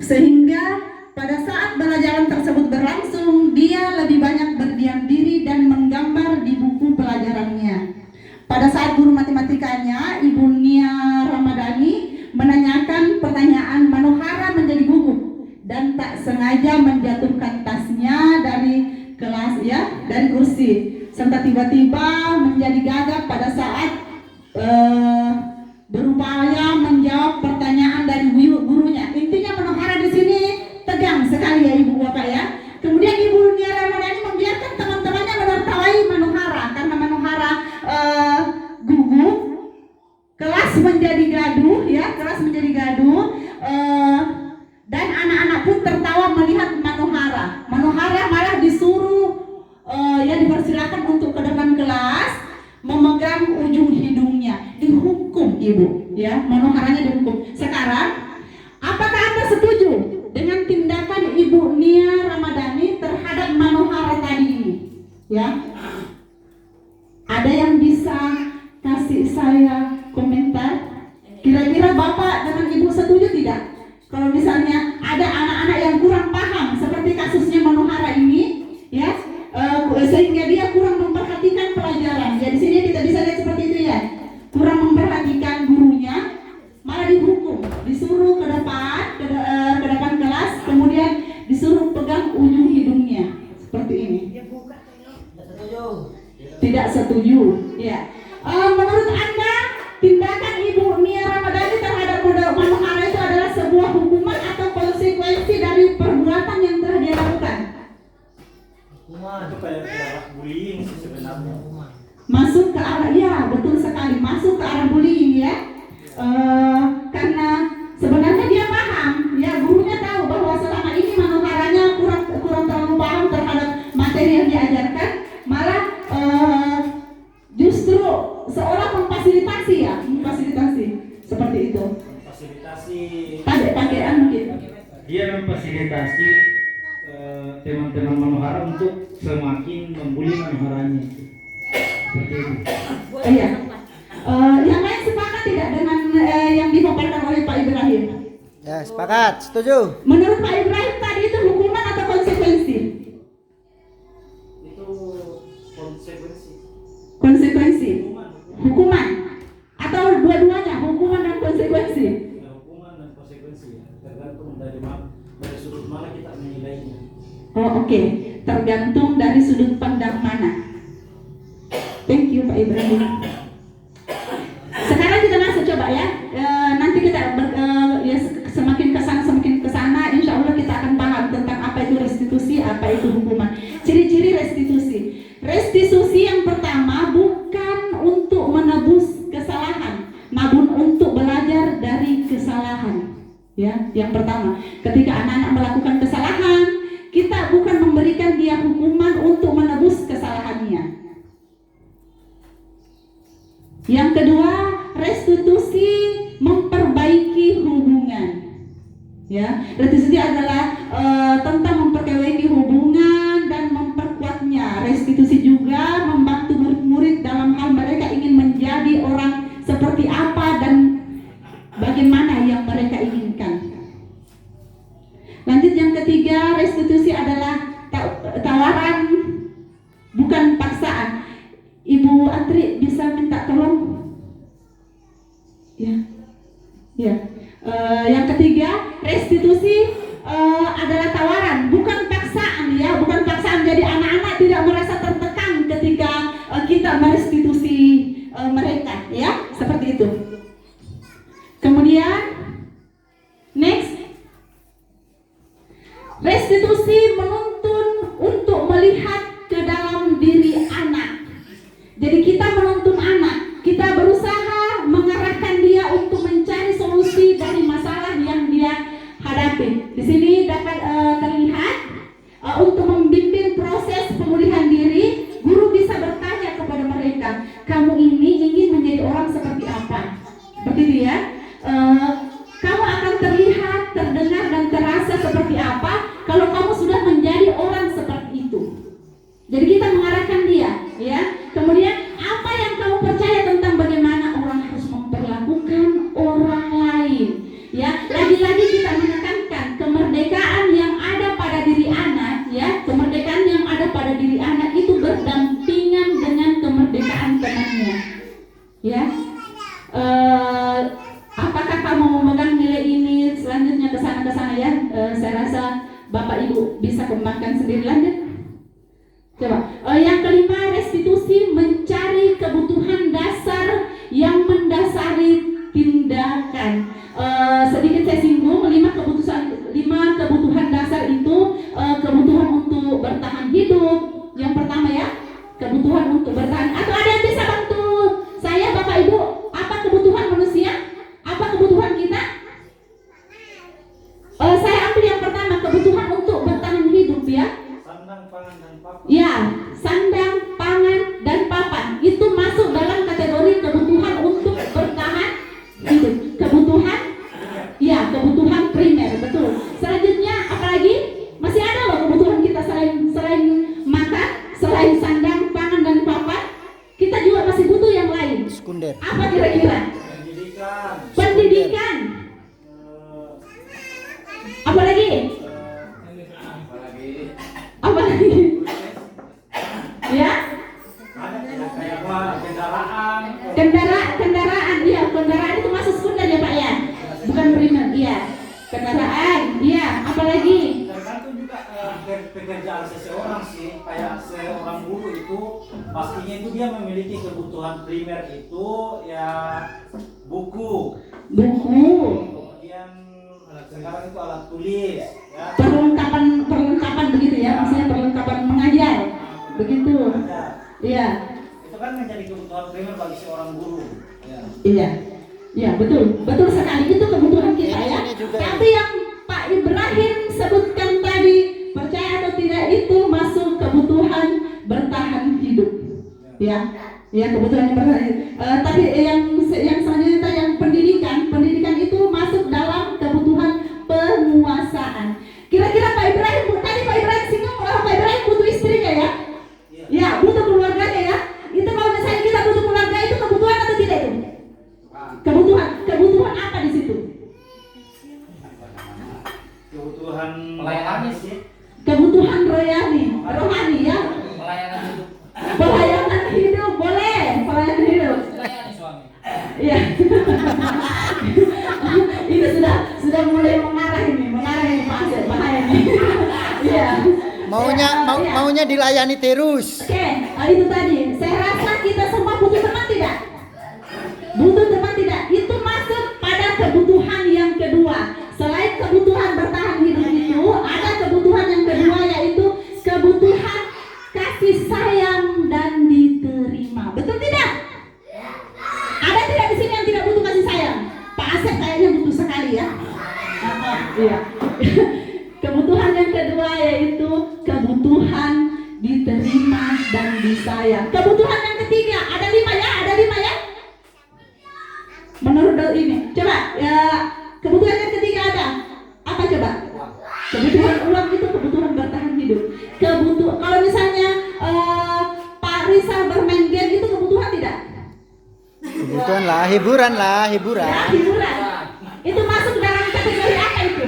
sehingga pada saat pelajaran tersebut berlangsung dia lebih banyak berdiam diri dan menggambar di buku pelajarannya. Pada saat guru matematikanya Ibu Nia Ramadhani menanyakan pertanyaan, Manohara menjadi gugup dan tak sengaja menjatuhkan tasnya dari kelas, ya, dari kursi, serta tiba-tiba menjadi gagap pada saat berupaya menjawab pertanyaan dari gurunya. Intinya Manohara di sini tegang sekali, ya Ibu Bapak, ya. Kemudian Ibu Nia Ramadhani membiarkan teman-temannya menertawai Manohara karena Manohara gugup. Kelas menjadi gaduh, ya, kelas menjadi gaduh. Dan anak-anak pun tertawa melihat Manohara. Manohara malah disuruh ya dipersilakan untuk ke depan kelas memegang ujung hidungnya. Dihukum, Ibu, ya, Manoharanya dihukum. Sekarang, apakah Anda setuju dengan tindakan Ibu Nia Ramadhani terhadap Manohara tadi ini? Ya, ada yang bisa kasih saya komentar? Kira-kira Bapak dengan Ibu setuju tidak? Kalau misalnya ada anak-anak yang kurang paham seperti kasusnya Manohara ini, ya, sehingga dia kurang memperhatikan pelajaran. Ya, di sini kita bisa lihat seperti itu, ya. Kurang memperhatikan gurunya, malah dihukum, disuruh ke depan kelas, kemudian disuruh pegang ujung hidungnya seperti ini. Tidak setuju, ya. Menurut Anda tindakan Ibu Nia Ramadhani terhadap Manohara itu adalah sebuah hukuman atau konsekuensi dari perbuatan yang telah dia lakukan? Itu kayak bullying sih sebenarnya. Masuk ke arah, ya, betul sekali, masuk ke arah bullying, ya. Karena sebenarnya dia paham, ya, gurunya tahu bahwa selama ini Manoharanya kurang terlalu paham terhadap materi yang diajarkan, malah justru seolah memfasilitasi, ya, memfasilitasi seperti itu. Fasilitasi. Pakaian mungkin. Dia memfasilitasi teman-teman Manohara untuk semakin membuli Manoharanya. Seperti itu. Iya. Yang lain sepakat tidak dengan yang dipaparkan oleh Pak Ibrahim? Ya, sepakat, setuju. Menurut Pak Ibrahim tadi itu hukuman atau konsekuensi? Itu konsekuensi. Konsekuensi. Hukuman. Atau dua-duanya, hukuman dan konsekuensi? Ya, hukuman dan konsekuensi, ya. Tergantung dari sudut mana kita menilainya. Oh, oke. Tergantung dari sudut pandang mana. Thank you Pak Ibrahim. Sekarang kita masuk coba, ya. Nanti kita ya, semakin kesana, insya Allah kita akan paham tentang apa itu restitusi, apa itu hukuman. Ciri-ciri restitusi. Restitusi yang pertama bukan untuk menebus kesalahan, namun untuk belajar dari kesalahan. Ya, yang pertama, ketika anak-anak melakukan kesalahan, kita bukan memberikan dia hukuman untuk menebus kesalahannya. Yang kedua, restitusi memperbaiki hubungan. Ya, restitusi adalah tentang memperbaiki hubungan dan memperkuatnya. Restitusi juga membantu murid-murid dalam hal mereka ingin menjadi orang seperti apa dan bagaimana yang mereka inginkan. Lanjut, yang ketiga, restitusi adalah tawaran, bukan paksaan. Ibu Antri bisa minta tolong? Ya, ya. Yang ketiga, restitusi adalah tawaran, bukan paksaan, ya, bukan paksaan. Jadi anak-anak tidak merasa tertekan ketika kita merestitusi mereka, ya, seperti itu. Kemudian, next, restitusi menuntun untuk melihat ke dalam diri anak. Jadi kita menuntun anak, kita berusaha mengarahkan dia untuk mencari solusi dari masalah yang dia hadapi. Di sini dapat terlihat untuk membimbing proses pemulihan diri, guru bisa bertanya kepada mereka, kamu ini ingin menjadi orang seperti apa? Seperti itu, ya. Kamu akan terlihat, terdengar, dan terasa seperti apa kalau kamu sudah menjadi orang seperti itu. Jadi kita mengarahkan dia, ya. Kemudian apa yang kamu percaya tentang bagaimana orang harus memperlakukan orang lain, ya. Lagi-lagi kita menekan sekunder. Apa kira-kira? Pendidikan. Pendidikan. Apa lagi? Apa lagi? Ya? Ada tidak kayak apa? Kendaraan. Kendaraan, iya, kendaraan itu masuk sekunder ya Pak ya? Bukan primer, iya. Kendaraan, iya. Apa lagi? Tergantung juga pekerjaan seseorang sih. Kayak seorang guru itu pastinya itu dia memiliki kebutuhan primer itu ya buku. Kemudian sekarang itu alat tulis. Ya. Perlengkapan begitu ya, maksudnya perlengkapan mengajar. Begitu. Ada. Iya. Itu kan menjadi kebutuhan primer bagi seorang guru. Ya. Iya. Iya, betul. Betul sekali itu kebutuhan kita ya. Ini juga Tapi yang Pak Ibrahim sebutkan tadi, percaya atau tidak itu masuk kebutuhan bertahan hidup. Ya. Ya, kebutuhan bertahan hidup. Tapi yang selanjutnya yang pendidikan itu masuk dalam kebutuhan penguasaan. Kira-kira Pak Ibrahim tadi Pak Ibrahim singgung Pak Ibrahim butuh istrinya ya? Ya, butuh keluarganya ya. Itu kalau misalnya kita butuh keluarga itu kebutuhan atau tidak itu? Kebutuhan apa di situ? Kebutuhan melayani sih. Kebutuhan rohani ya. Pelayanan hidup boleh, pelayanan hidup. Iya. Ini sudah mulai mengarah ini Pak Asep, bahaya nih. Iya. Maunya dilayani terus. Oke, itu tadi. Saya rasa kita semua butuh teman tidak? Butuh teman tidak? Itu masuk pada kebutuhan yang kedua. Selain kebutuhan bertahan hidup itu, ada kebutuhan yang kedua yaitu kebutuhan kasih sayang dan diterima. Betul tidak? Ada tidak di sini yang tidak butuh kasih sayang? Pak Asep kayaknya butuh sekali ya. Iya. Kebutuhan yang kedua yaitu kebutuhan diterima dan disayang. Kebutuhan yang ketiga ada 5 ya? Menurut ini, coba ya, kebutuhan yang ketiga ada apa coba? Kebutuhan uang itu kebutuhan bertahan hidup. Kalau misalnya Pak Rizal bermain game itu kebutuhan tidak? Kebutuhan lah, hiburan. Ya, hiburan. Itu masuk dalam kategori apa itu?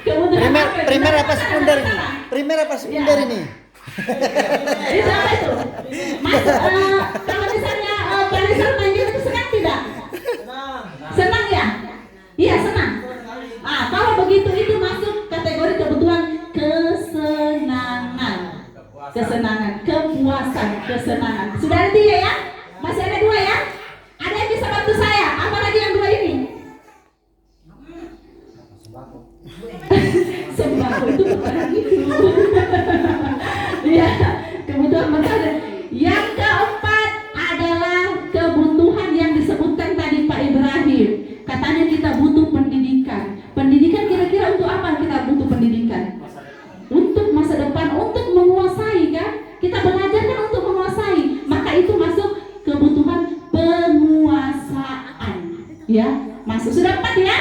Kebutuhan Primer apa sekunder ini? Primer apa sekunder ini? Itu apa itu? Masuk kalau misalnya Pak Rizal main game itu senang tidak? Senang ya? Iya senang. Kalau begitu itu masuk kategori kebutuhan kesenangan, kepuasan, kesenangan. Sudah ada 3 ya? Masih ada 2 ya? Ada yang bisa bantu saya? Apa lagi yang 2 ini? Sembako itu bertahan hidup. Iya, kebutuhan bertahan. Yang keempat adalah kebutuhan yang disebutkan tadi Pak Ibrahim. Katanya kita butuh pendidikan. Pendidikan kira-kira untuk apa kita butuh pendidikan? Untuk masa depan, untuk menguasai kan? Kita belajar kan untuk menguasai. Maka itu masuk kebutuhan penguasaan. Ya, masuk. Sudah 4 ya?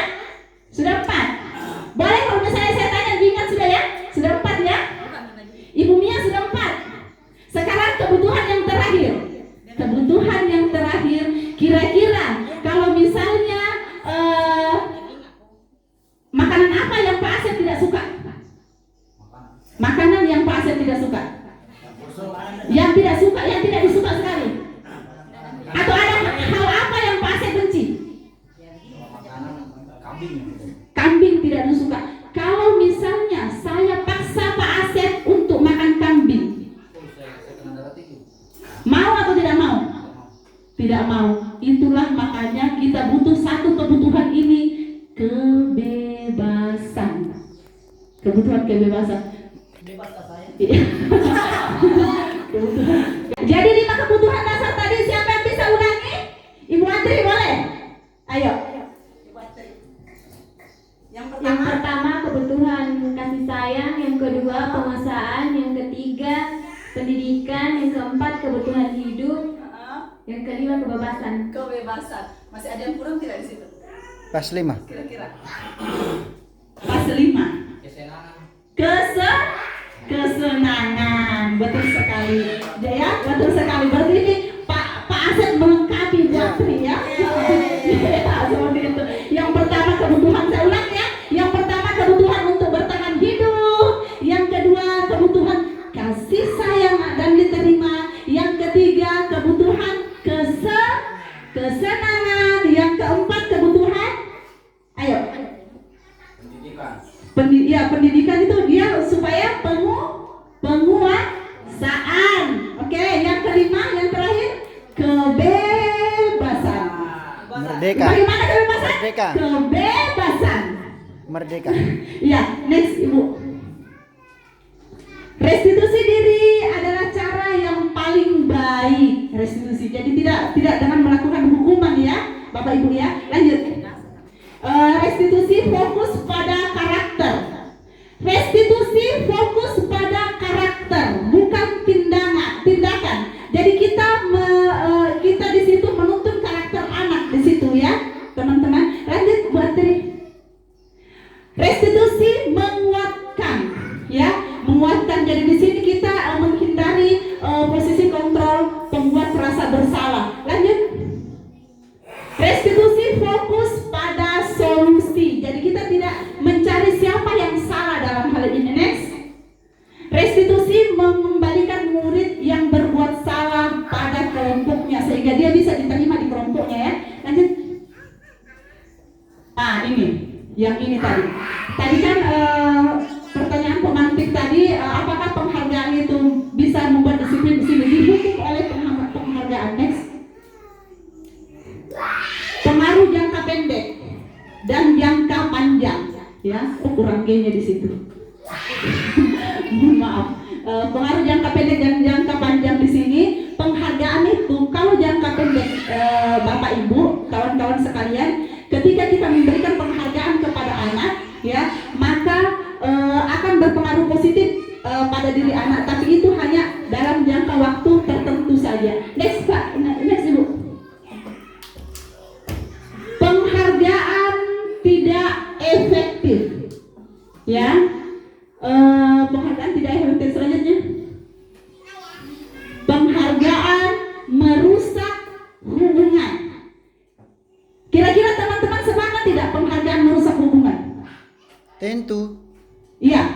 Sudah 4. Boleh kalau misalnya saya tanya diingat sudah ya? Sudah 4 ya? Ibu Mia sudah 4. Sekarang kebutuhan yang terakhir. Kebutuhan yang terakhir kira-kira kalau misalnya makanan apa yang Pak Asep tidak suka? Makanan yang Pak Asep tidak suka? Yang tidak suka, yang tidak disuka sekali? Atau ada hal apa yang Pak Asep benci? Kambing tidak disuka. Kalau misalnya saya paksa Pak Asep untuk makan kambing, mau atau tidak mau? Tidak mau. Itulah makanya kita butuh satu kebutuhan ini, kebebasan. Kebutuhan kebebasan. Kebutuhan. Jadi 5 kebutuhan dasar tadi siapa yang bisa ulangi? Ibu Andri boleh? Ayo. Yang pertama kebutuhan kasih sayang, yang kedua penguasaan, yang ketiga pendidikan, yang keempat kebutuhan hidup, yang kelima kebebasan. Masih ada yang kurang tidak di situ? Pas 5. Kira-kira. Pas 5. Kesenangan. Betul sekali. Ya, betul sekali. Berarti ini Pak Asep melengkapi kesenangan, yang keempat kebutuhan. Ayo. Pendidikan. Pendidikan itu dia supaya penguasaan. Oke, yang kelima, yang terakhir kebebasan. Merdeka. Bagaimana kebebasan? Merdeka. Kebebasan. Merdeka. Ya, next Ibu. Restitusi diri adalah cara yang paling baik. Restitusi. Jadi tidak dengan melakukan hukuman ya, Bapak Ibu ya. Lanjut. Restitusi fokus pada karakter. Restitusi fokus pada karakter, bukan tindakan. Jadi kita di situ menuntun karakter anak di situ ya, teman-teman. Lanjut buat Tri. Restitusi menguatkan, ya, menguatkan. Jadi di sini kita menghindari posisi kontrol pembuat rasa bersalah. Lanjut. Restitusi fokus pada solusi. Jadi kita tidak mencari siapa yang salah dalam hal ini. Next. Restitusi mengembalikan murid yang berbuat salah pada kelompoknya sehingga dia bisa diterima di kelompoknya ya. Lanjut. Ini yang ini tadi. Tadi kan pertanyaan pemantik tadi, apakah penghargaan itu bisa membuat disiplin di sini? Dihukum oleh penghargaan. Next. Pengaruh jangka pendek dan jangka panjang, ya, kurang G-nya di situ. Maaf. Pengaruh jangka pendek dan jangka panjang di sini, penghargaan itu kalau jangka pendek, Bapak Ibu, kawan-kawan sekalian, ketika kita memberikan penghargaan kepada anak, ya, maka akan berpengaruh positif pada diri anak, tapi itu hanya dalam jangka waktu tertentu saja. Next Pak, next Ibu. Penghargaan tidak efektif, ya. Penghargaan tidak efektif. Selanjutnya, penghargaan merusak hubungan. Kira-kira teman-teman sepakat tidak penghargaan merusak hubungan? Tentu. Iya,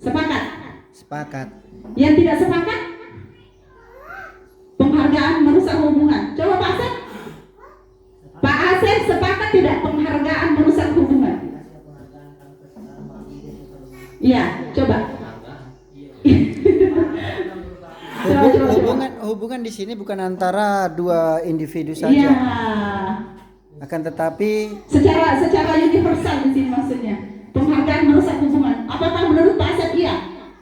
sepakat. Sepakat. Yang tidak sepakat, penghargaan merusak hubungan. Coba Pak Asep. Pak Asep sepakat tidak penghargaan merusak hubungan? Iya, coba. Hubungan di sini bukan antara dua individu saja. Iya. Akan tetapi Secara universal di sini maksudnya. Penghargaan merusak hubungan. Apakah menurut Pak Asep iya?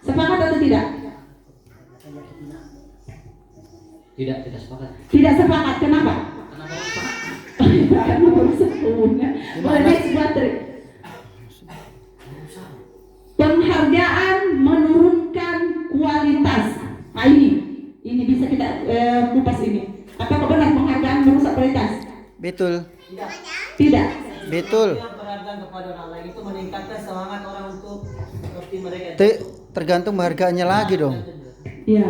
Sepakat atau tidak? Tidak sepakat. Tidak sepakat. Kenapa? Karena merusak hubungan. Boleh next buat Tri. Penghargaan menurunkan kualitas. Nah ini bisa kita kupas ini. Apakah benar penghargaan merusak kualitas? betul. Tidak. Betul. Penghargaan kepada orang lain itu meningkatkan semangat orang untuk seperti mereka. Tergantung penghargaannya lagi dong. Iya.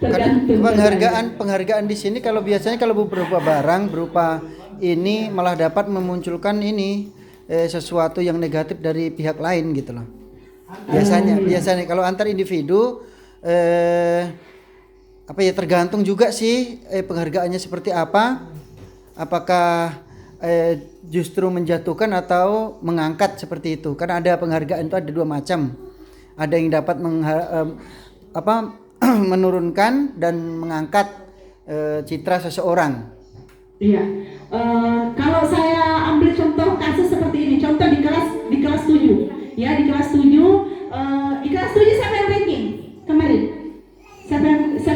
Karena penghargaan di sini kalau biasanya kalau berupa barang, berupa ini malah dapat memunculkan sesuatu yang negatif dari pihak lain gitu loh. Biasanya kalau antar individu tergantung juga sih penghargaannya seperti apa. Apakah justru menjatuhkan atau mengangkat seperti itu. Karena ada penghargaan itu ada dua macam. Ada yang dapat menurunkan dan mengangkat citra seseorang. Iya. Kalau saya ambil contoh kasus seperti ini, contoh di kelas 7, ya di kelas 7, di kelas 7 siapa yang ranking kemarin? Siapa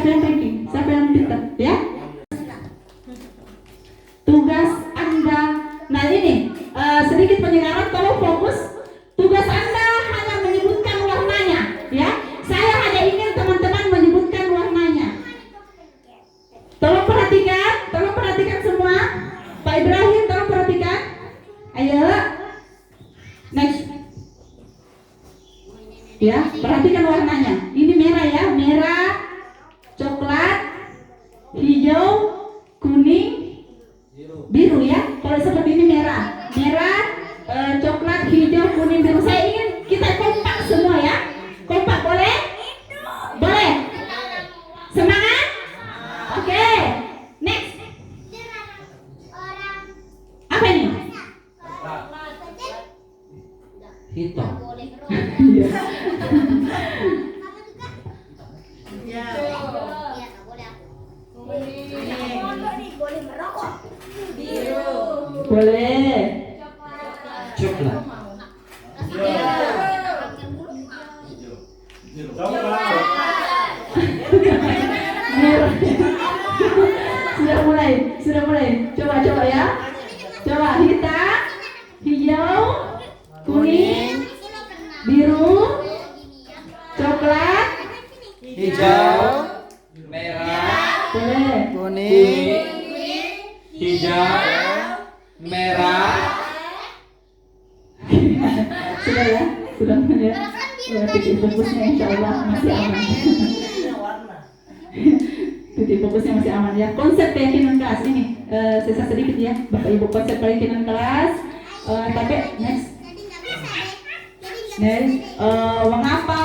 yang ranking? Siapa yang pintar? Ya. Tugas Anda. Nah ini sedikit penyegaran, tolong fokus. Tugas Anda hanya menyebutkan warnanya, ya. Saya hanya ingin teman-teman menyebutkan warnanya. Tolong perhatikan semua. Pak Ibrahim, tolong perhatikan. Ayo. Next. Ya, perhatikan warnanya. Ini merah ya, merah, coklat, hijau, kuning, biru ya. Kalau seperti ini merah, coklat, hijau, kuning, biru. Saya ingin kita kompak semua ya. Kompak boleh? Boleh. Semangat? Oke. Boleh. Coklat. Merah. Sudah mulai. Coba ya. Coba hitam, hijau, kuning, biru, coklat, Hijau, boleh. kuning, Hijau, merah. Sudah ya. Titik fokusnya insya Allah masih aman. Titik fokusnya masih aman ya. Konsep keyakinan kelas ini sisa sedikit ya, Bapak Ibu, konsep keyakinan kelas. Tapi next. Mengapa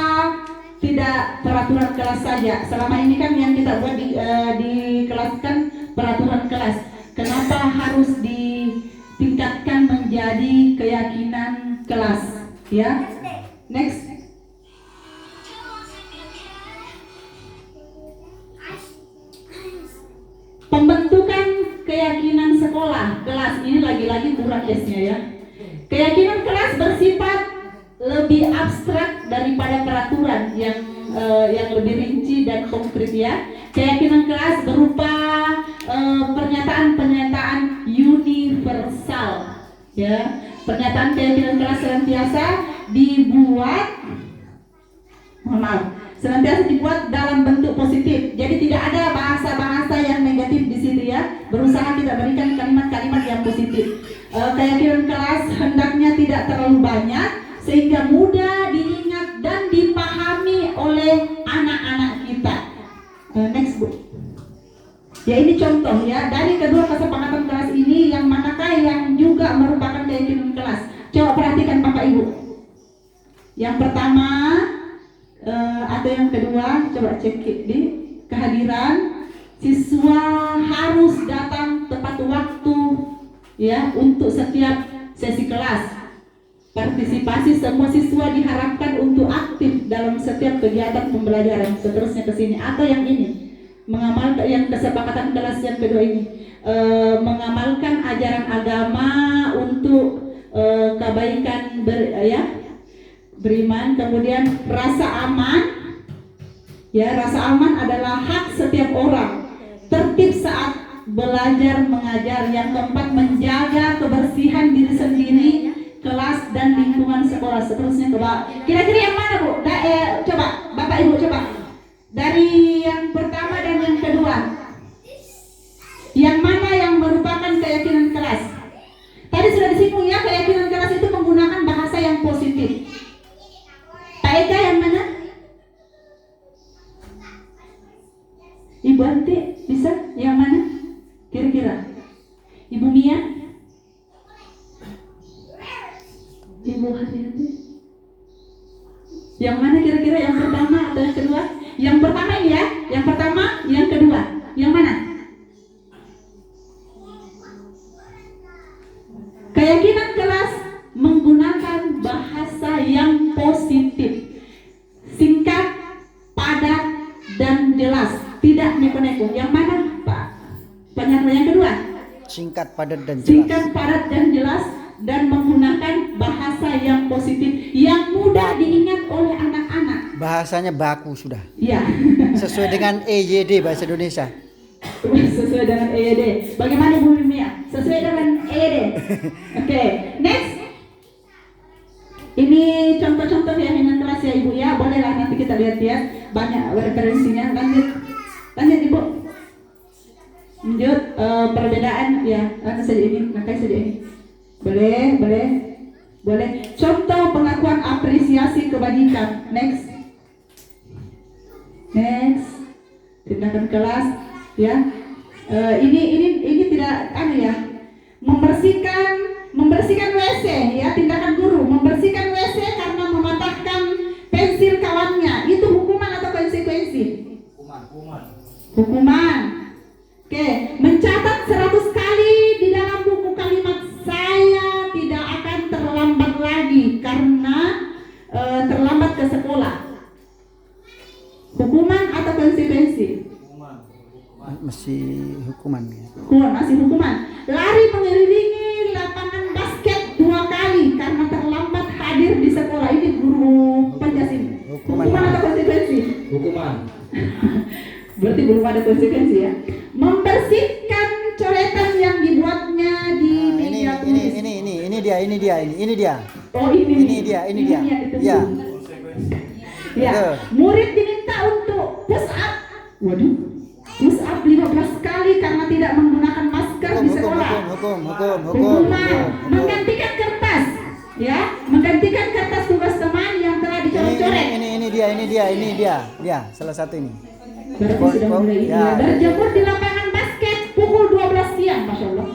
tidak peraturan kelas saja? Selama ini kan yang kita buat di kelas kan peraturan kelas. Kenapa harus ditingkatkan menjadi keyakinan kelas? Ya. Next. Pembentukan keyakinan sekolah kelas ini lagi-lagi kurang S-nya ya. Keyakinan kelas bersifat lebih abstrak daripada peraturan yang lebih rinci dan konkret ya. Keyakinan kelas berupa pernyataan-pernyataan universal ya. Pernyataan keyakinan kelas senantiasa dibuat dalam bentuk positif. Jadi tidak ada bahasa-bahasa yang negatif di situ ya. Berusaha kita berikan kalimat-kalimat yang positif. Keyakinan kelas hendaknya tidak terlalu banyak sehingga mudah diingat dan dipahami oleh anak-anak kita. Next Bu. Ya ini contoh ya dari kedua kesepakatan kelas ini, yang manakah yang juga merupakan keyakinan kelas. Coba perhatikan Bapak Ibu. Yang pertama atau yang kedua, coba cek di kehadiran siswa harus datang tepat waktu ya untuk setiap sesi kelas. Partisipasi semua siswa diharapkan untuk aktif dalam setiap kegiatan pembelajaran. Seterusnya ke sini atau yang ini. Mengamalkan yang kesepakatan kelas yang kedua ini, mengamalkan ajaran agama untuk kebaikan beriman. Kemudian rasa aman ya, rasa aman adalah hak setiap orang. Tertib saat belajar mengajar. Yang keempat, menjaga kebersihan diri sendiri, kelas dan lingkungan sekolah. Seterusnya coba kira-kira yang mana Bu? Coba Bapak Ibu coba dari yang pertama dan yang kedua, yang mana yang merupakan keyakinan kelas? Tadi sudah disinggung ya, keyakinan kelas itu menggunakan bahasa yang positif. Pak Eka yang mana? Ibu Anti bisa? Yang mana? Kira-kira? Ibu Mia? Ibu Hati-Hati? Yang mana kira-kira, yang pertama atau yang kedua? Yang pertama ini ya, yang pertama, yang kedua. Yang mana? Keyakinan kelas menggunakan bahasa yang positif, singkat, padat, dan jelas, tidak neko-neko. Yang mana Pak? Yang kedua? singkat, padat dan jelas. Singkat, padat, dan jelas, dan menggunakan bahasa yang positif yang mudah diingat oleh anak-anak. Bahasanya baku sudah. Ya. Sesuai dengan EYD bahasa Indonesia. Sesuai dengan EYD. Bagaimana Bu Mia? Sesuai dengan EYD. Oke, next. Ini contoh-contoh keyakinan kelas ya Ibu ya. Bolehlah nanti kita lihat-lihat banyak referensinya. Lanjut Ibu. Lanjut perbedaan ya. Saja ini, nakai saja ini. Boleh. Contoh pengakuan apresiasi kebajikan. Next. Tindakan kelas ya. Ini tidak ya. Membersihkan WC ya, tindakan guru membersihkan WC karena mematahkan pensil kawannya. Itu hukuman atau konsekuensi? Hukuman. Oke, mencatat 100 kali di dalam buku kalimat saya tidak akan terlambat lagi karena terlambat ke sekolah. Hukuman atau konsekuensi? Masih hukuman ya. Masih hukuman. Lari mengelilingi hukuman. Berarti belum ada konsekuensi ya. Membersihkan coretan yang dibuatnya di meja tulis. Ini dia. Oh ini dia. yang ditunggu. Ya. Ya, Betul. murid diminta untuk push up. Waduh, push up 15 kali karena tidak menggunakan masker di sekolah. Hukum. Hukuman menggantikan kertas, ya, menggantikan kertas tugas teman yang telah dicoret-coret. Ini dia, salah satu ini. Berarti sudah mulai ini ya. Berjemur di lapangan basket pukul 12 siang, Masya Allah.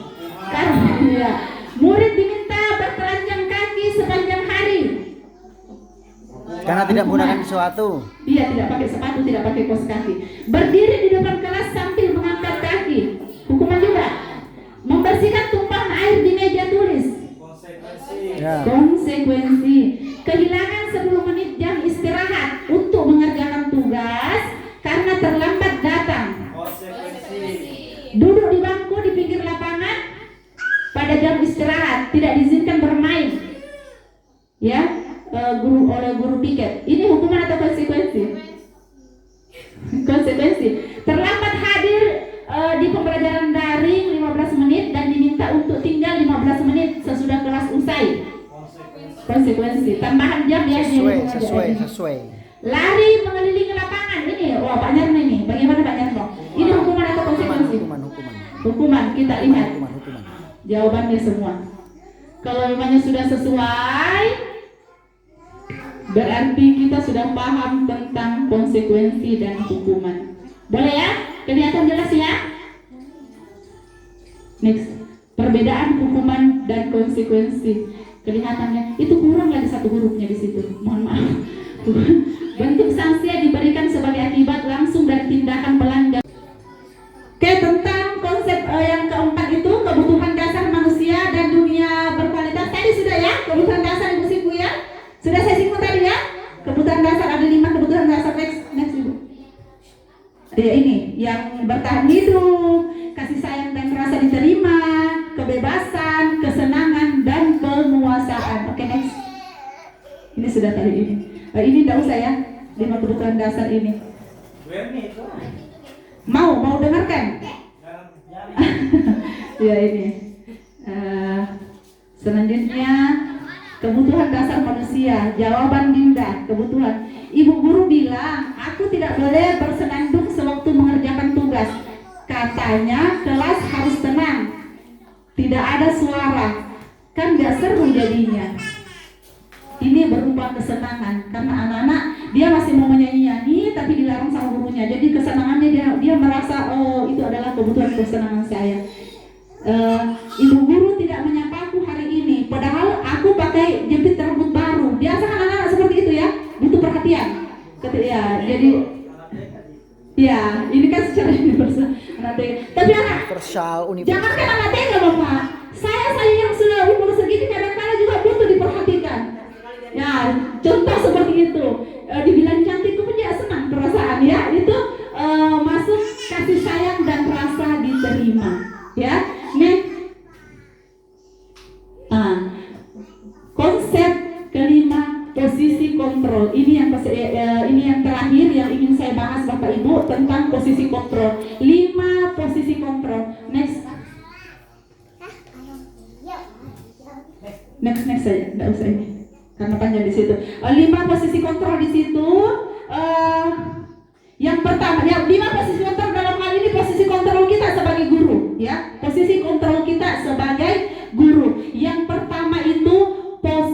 Karena ya, murid diminta bertelanjang kaki sepanjang hari. Karena tidak menggunakan sesuatu. Dia tidak pakai sepatu, tidak pakai kaos kaki. Berdiri di depan kelas sambil mengangkat kaki. Hukuman juga. Membersihkan tumpahan air di meja tulis. Ya. Konsekuensi. Kehilangan 10 menit jam istirahat untuk mengerjakan tugas karena terlambat datang. Duduk di bangku di pinggir lapangan pada jam istirahat, tidak diizinkan bermain. Ya, oleh guru piket. Ini hukuman atau konsekuensi? Konsekuensi. Terlambat hadir di pembelajaran daring 15 menit dan diminta untuk tinggal 15 menit sesudah kelas usai. Konsekuensi. Tambahan jam ya. Sesuai. Lari mengelilingi lapangan ini. Wah, Pak Nyarno ini. Bagaimana Pak Nyarno? Ini hukuman atau konsekuensi? Hukuman. Kita lihat Hukuman. jawabannya semua. Kalau memangnya sudah sesuai, berarti kita sudah paham tentang konsekuensi dan hukuman. Boleh ya? Kelihatan jelas ya? Next. Perbedaan hukuman dan konsekuensi. Kelihatannya itu kurang lagi satu hurufnya di situ. Mohon maaf. Bentuk sanksi yang diberikan sebagai akibat langsung dari tindakan pelanggar. Oke, tentang konsep yang keempat itu kebutuhan dasar manusia dan dunia berkualitas. Tadi sudah ya, kebutuhan dasar Ibu Sipu ya. Sudah saya singgung tadi ya. Kebutuhan dasar ada 5 kebutuhan dasar. Next Ibu. Ya ini yang bertahan hidup, kasih sayang dan rasa diterima, kebebasan, kesenangan dan penguasaan. Oke, next. Ini sudah tadi ini. Ini tidak usah ya. 5 kebutuhan dasar ini. Mau dengarkan? Ya ini. Selanjutnya kebutuhan dasar manusia. Jawaban Dinda. Kebutuhan. Ibu guru bilang aku tidak boleh bersenandung sewaktu mengerjakan tugas. Katanya kelas harus tenang. Tidak ada suara. Kan gak seru jadinya. Ini berupa kesenangan karena anak-anak dia masih mau menyanyi-nyanyi tapi dilarang sama gurunya. Jadi kesenangannya dia merasa oh itu adalah kebutuhan kesenangan saya. Ibu guru tidak menyapaku hari ini, padahal aku pakai jepit rambut baru. Biasa kan anak-anak seperti itu ya, butuh perhatian. Ya, jadi ya ini kan secara universal. Tapi anak, jangan kan anak tega bapak. Saya yang sudah umur segini kadang-kadang juga butuh diperhatikan. Ya, contoh seperti itu. Dibilang cantik pun dia senang perasaan ya. Itu masuk kasih sayang dan rasa diterima. Ya, konsep kelima posisi kontrol. Ini yang terakhir yang ingin saya bahas Bapak Ibu tentang posisi kontrol. 5 posisi kontrol. Next saja, enggak usah ini. Karena panjang di situ. 5 posisi kontrol di situ. Yang pertama, 5 posisi kontrol dalam hal ini posisi kontrol kita sebagai guru, ya. Posisi kontrol kita sebagai guru. Yang pertama itu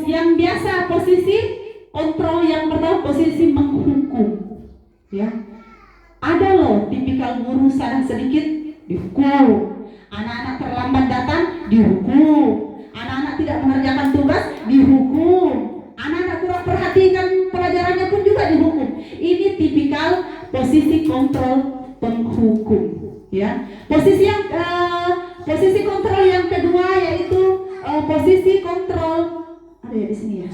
yang biasa posisi kontrol yang pertama posisi menghukum, ya. Ada loh tipikal guru salah sedikit dihukum, anak-anak terlambat datang dihukum, anak-anak tidak mengerjakan tugas dihukum, anak-anak kurang perhatikan pelajarannya pun juga dihukum. Ini tipikal posisi kontrol penghukum, ya. Posisi kontrol yang kedua yaitu posisi kontrol ada ya di sini ya.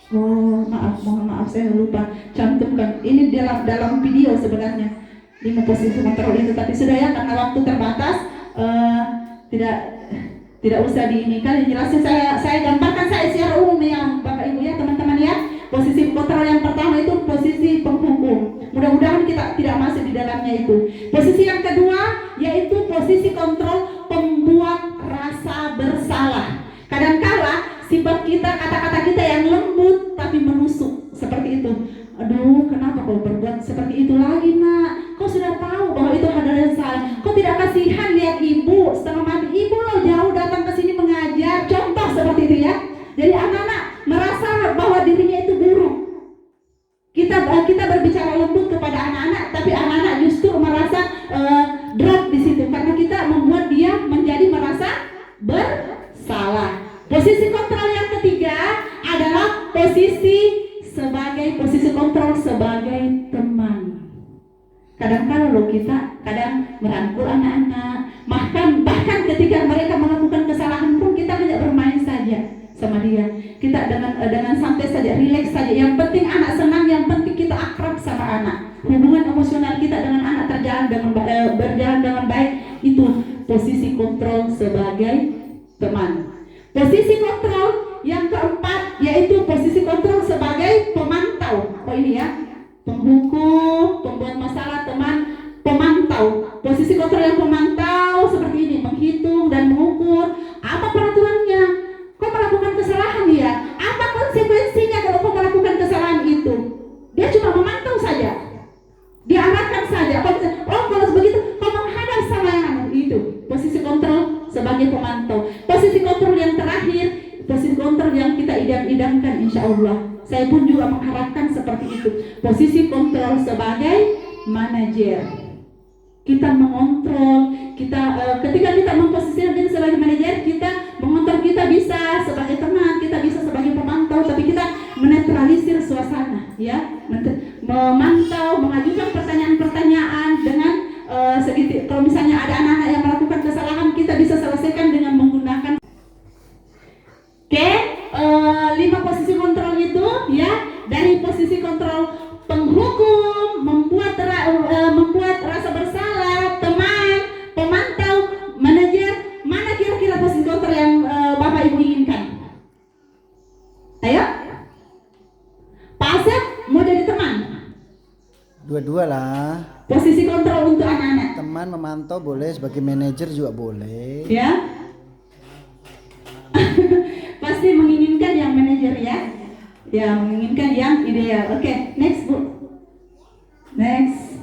Oh mohon maaf saya lupa cantumkan. Ini dalam video sebenarnya 5 posisi kontrol itu, tapi sudah ya karena waktu terbatas Tidak usah diinikan, yang jelasnya saya gambarkan saya secara umum ya Bapak Ibu ya teman-teman ya. Posisi kontrol yang pertama itu posisi penghukum. Mudah-mudahan kita tidak masuk di dalamnya itu. Posisi yang kedua yaitu posisi kontrol pembuat rasa bersalah. Kadangkala sifat kita, kata-kata kita yang lembut tapi menusuk seperti itu. Aduh, kenapa kau berbuat seperti itu lagi, Nak? Kau sudah tahu bahwa itu adalah yang salah. Kau tidak kasihan lihat ibu setengah mati. Ibu loh jauh datang ke sini mengajar. Contoh seperti itu ya. Jadi anak-anak merasa bahwa dirinya itu buruk. Kita berbicara lembut kepada anak-anak, tapi anak-anak justru merasa drop di situ karena kita membuat dia menjadi merasa bersalah. Posisi kontrol yang ketiga adalah posisi kontrol sebagai teman. Kadang-kadang loh kita kadang merangkul anak-anak, bahkan ketika mereka melakukan kesalahan pun kita hanya bermain saja sama dia. Kita dengan santai saja, rileks saja. Yang penting anak senang, yang penting kita akrab sama anak. Hubungan emosional kita dengan anak berjalan dengan baik. Itu posisi kontrol sebagai teman. Posisi kontrol yang keempat yaitu posisi kontrol sebagai pemantau. Oh ini ya, penghukum, pembuat masalah, teman, pemantau. Posisi kontrol yang pemantau seperti ini, menghitung dan mengukur apa peraturannya. Kau melakukan kesalahan ya? Apa konsekuensinya kalau kau melakukan kesalahan itu? Dia cuma memantau saja, diarahkan saja. Kalau begitu kau menghadap sama yang itu. Posisi kontrol sebagai pemantau. Posisi kontrol yang terakhir, posisi kontrol yang kita idam-idamkan insya Allah. Saya pun juga mengharapkan seperti itu. Posisi kontrol sebagai manajer. Kita mengontrol, ketika kita memposisikan diri sebagai manajer, kita mengontrol, kita bisa sebagai teman, kita bisa sebagai pemantau, tapi kita menetralisir suasana, ya, memantau, mengajukan pertanyaan-pertanyaan dengan sedikit. Kalau misalnya ada anak-anak yang melakukan kesalahan, kita bisa selesaikan dengan menggunakan. Oke, 5 posisi kontrol itu, ya, dari posisi kontrol penghukum, membuat rasa bersalah, teman, pemantau, manajer. Mana kira-kira posisi kontrol yang Bapak Ibu inginkan? Ayo, Pak Asep mau jadi teman? Dua-dua lah. Posisi kontrol untuk anak-anak. Teman memantau boleh, sebagai manajer juga boleh. Ya, pasti menginginkan yang manajer ya. Ya, menginginkan yang ideal. Oke, next Bu. Next.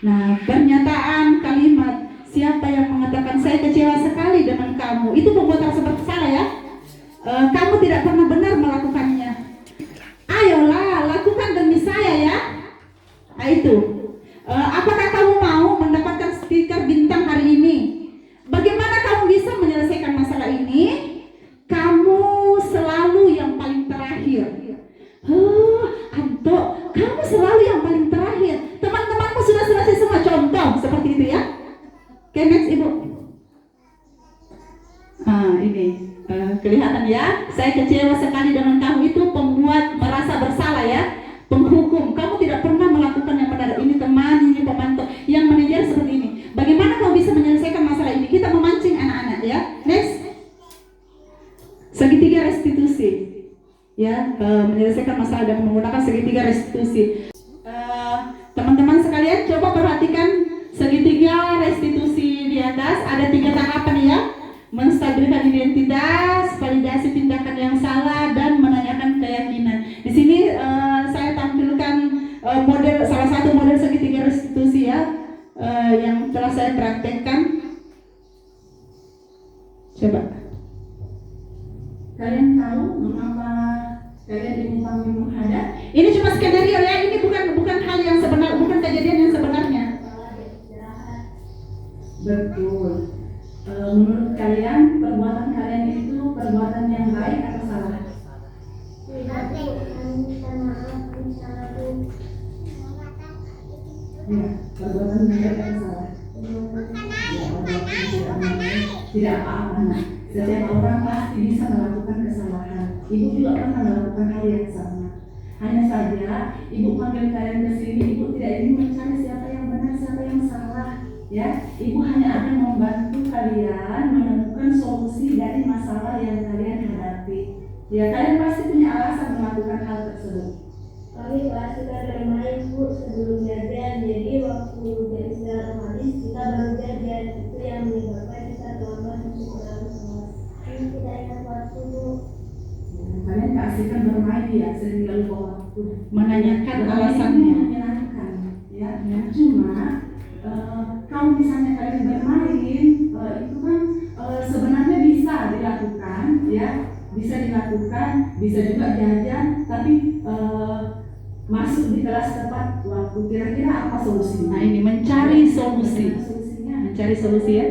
Nah, pernyataan kalimat siapa yang mengatakan saya kecewa sekali dengan kamu, itu pembuat rasa bersalah ya. Kamu tidak pernah benar melakukannya. Ayolah, lakukan demi saya ya. Nah, itu. Apakah kamu mau mendapatkan stiker bintang hari ini? Bagaimana kamu bisa menyelesaikan masalah ini? Kamu selalu yang paling terakhir. Anto, kamu selalu yang paling terakhir. Teman-temanmu sudah selesai semua, contoh seperti itu ya. Oke, next Ibu. Ini kelihatan ya. Saya kecewa sekali dengan kamu, itu pembuat merasa bersalah ya. Penghukum, kamu tidak pernah melakukan yang benar. Ini teman, ini pemantau. Yang manajer seperti ini. Bagaimana kamu bisa menyelesaikan masalah ini? Kita memancing anak-anak ya. Next. Segitiga restitusi, ya, menyelesaikan masalah dan menggunakan segitiga restitusi. Teman-teman sekalian, coba perhatikan segitiga restitusi di atas. Ada 3 tahapan ya: menstabilkan identitas, validasi tindakan yang salah, dan menanyakan keyakinan. Di sini saya tampilkan salah satu model segitiga restitusi ya, yang telah saya praktekkan. Coba. Kalian tahu mengapa kalian ingin kami menghadap? Ini cuma skenario ya, ini bukan hal yang sebenar, bukan kejadian yang sebenarnya. Betul. Menurut kalian perbuatan kalian itu perbuatan yang baik atau salah? Ya, perbuatan yang baik atau salah? Tidak apa-apa. Setiap orang pasti bisa melakukan kesalahan. Ibu juga pernah melakukan hal yang sama. Hanya saja Ibu panggil kalian ke sini, Ibu tidak ingin mencari siapa yang benar, siapa yang salah. Ya, Ibu hanya akan membantu kalian menemukan menemukan solusi dari masalah yang kalian hadapi. Ya, kalian pasti punya alasan melakukan hal tersebut. Kami kelas kita bermain Bu sebelum jajan, jadi waktu jam istirahat habis kita baru jajan. Itu yang menyebabkan kita terlambat masuk ke dalam kelas. Ini kita ingat waktu Bu. Kalian keasikan bermain ya, sehingga lupa waktu. Menanyakan Bermain alasannya. ini menyenangkan, ya. Cuma kalau misalnya kalian bermain, itu kan sebenarnya bisa dilakukan, ya. Bisa dilakukan, bisa juga jajan, tapi masuk di kelas tepat waktu. Kira-kira apa solusinya? Nah, ini mencari solusi. Solusinya. Mencari solusi ya.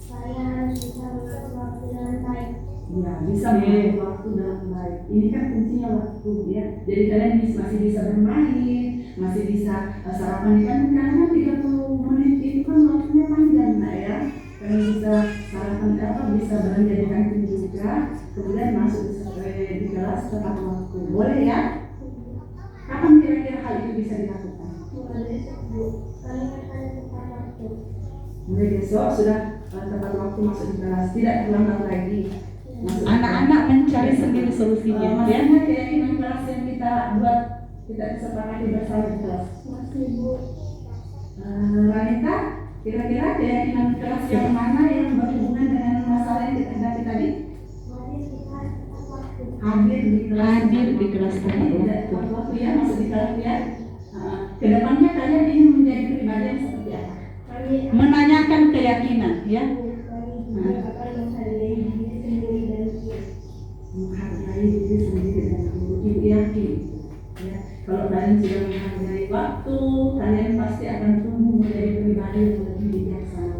Saya harus bisa mengatur waktu dengan baik. Ya, bisa mengatur waktu dengan baik. Ini kan kuncinya waktu, ya. Jadi kalian masih bisa bermain, masih bisa sarapan kan, karena 30 menit itu kan waktunya panjang, nah ya. Kalian bisa sarapan bisa belanja di kantin juga, kemudian masuk di kelas tepat waktu. Boleh ya? Kapan kira-kira hal itu bisa dilakukan? Mulai besok Bu, kami akan tepat waktu. Mulai besok sudah tepat waktu masuk di kelas, tidak terlambat lagi. Anak-anak mencari sendiri solusinya ya. Maksudnya keyakinan kelas yang kita buat, kita disepakati bersama di kelas. Masih Bu. Wanita, kira-kira keyakinan kelas yang mana yang berhubungan dengan masalah yang kita hadapi tadi? Mari kita tepat waktu. Hadir di kelas. Hadir di kelas tepat Tidak waktu. tepat waktu ya, masuk di kelas ya. Kedepannya kalian ingin menjadi pribadi yang seperti apa? Kami Menanyakan keyakinan ya. juga akan menghargai diri sendiri dan dia. Menghargai diri sendiri dan kemudian yakin. Ya, kalau kalian sudah menghargai waktu, kalian pasti akan tumbuh menjadi pribadi yang lebih bijaksana.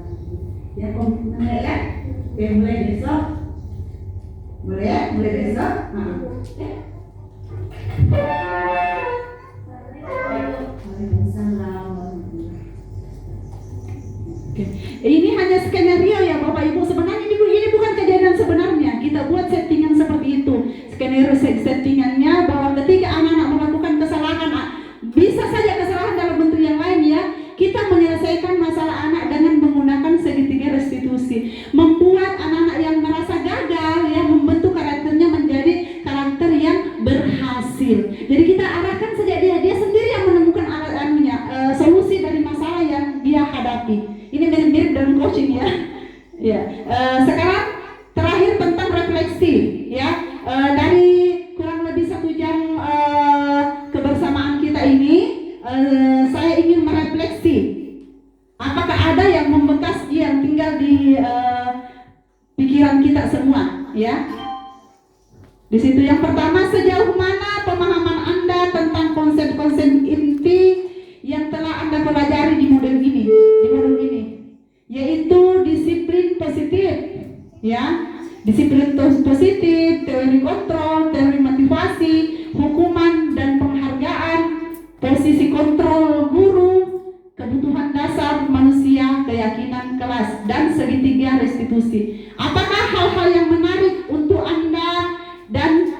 Ya, komitmennya ya. Oke, mulai besok. Mulai ya, mulai besok. Waalaikumsalam. Oke. Ini hanya skenario ya Bapak Ibu. Sebenarnya ini bukan kejadian sebenarnya. Kita buat settingan seperti itu. Skenario settingannya bahwa ketika anak-anak melakukan kesalahan, bisa saja kesalahan dalam bentuk yang lain ya. Kita menyelesaikan masalah anak dengan menggunakan segitiga restitusi, membuat anak-anak yang merasa gagal ya, membentuk karakternya menjadi karakter yang berhasil. Jadi kita arahkan saja dia sendiri yang menemukan solusi dari masalah yang dia hadapi. Ini mirip-mirip dalam coaching ya. Ya. Sekarang terakhir tentang refleksi ya. Dari kurang lebih 1 jam kebersamaan kita ini, saya ingin merefleksi apakah ada yang membekas yang tinggal di pikiran kita semua ya. Di situ yang pertama, sejauh mana pemahaman Anda tentang konsep-konsep inti yang telah Anda pelajari di modul ini, yaitu disiplin positif ya. Disiplin positif, teori kontrol, teori motivasi, hukuman dan penghargaan, posisi kontrol guru, kebutuhan dasar manusia, keyakinan kelas, dan segitiga restitusi. Apakah hal-hal yang menarik untuk Anda dan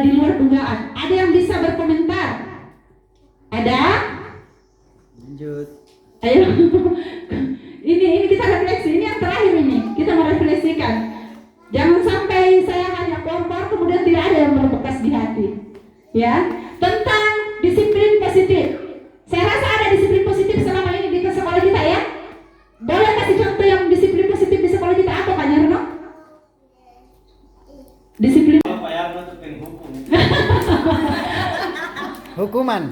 di luar dugaan? Ada yang bisa berkomentar? Ada? Lanjut. Ayo. Ini kita refleksi. Ini yang terakhir ini. Kita merefleksikan. Jangan sampai saya hanya korban kemudian tidak ada yang berbekas di hati. Ya, tentang disiplin positif. Saya rasa ada disiplin positif selama ini di sekolah kita ya. Boleh kasih contoh yang disiplin positif di sekolah kita apa Pak Nyarno? Disiplin. Pak Yarno itu penghukum. Hukuman.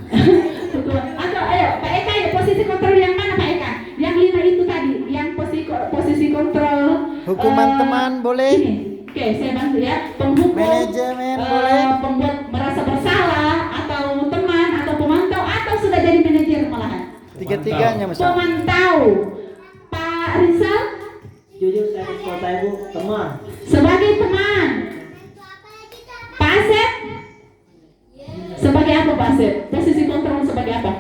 Atau ayo Pak Eka ya, posisi kontrol yang mana Pak Eka? Yang 5 itu tadi, yang posisi kontrol. Hukuman teman boleh. Ini. Oke, saya bantu ya. Penghukum. Manajemen boleh. Pembuat merasa bersalah atau teman atau pemantau atau sudah jadi manajer malahan. Tiga-tiganya Mas. Pemantau. Pak Rizal Jujur saya kota Ibu teman. sebagai teman. Pak Asep sebagai apa Pak Asep? Posisi kontrol sebagai apa?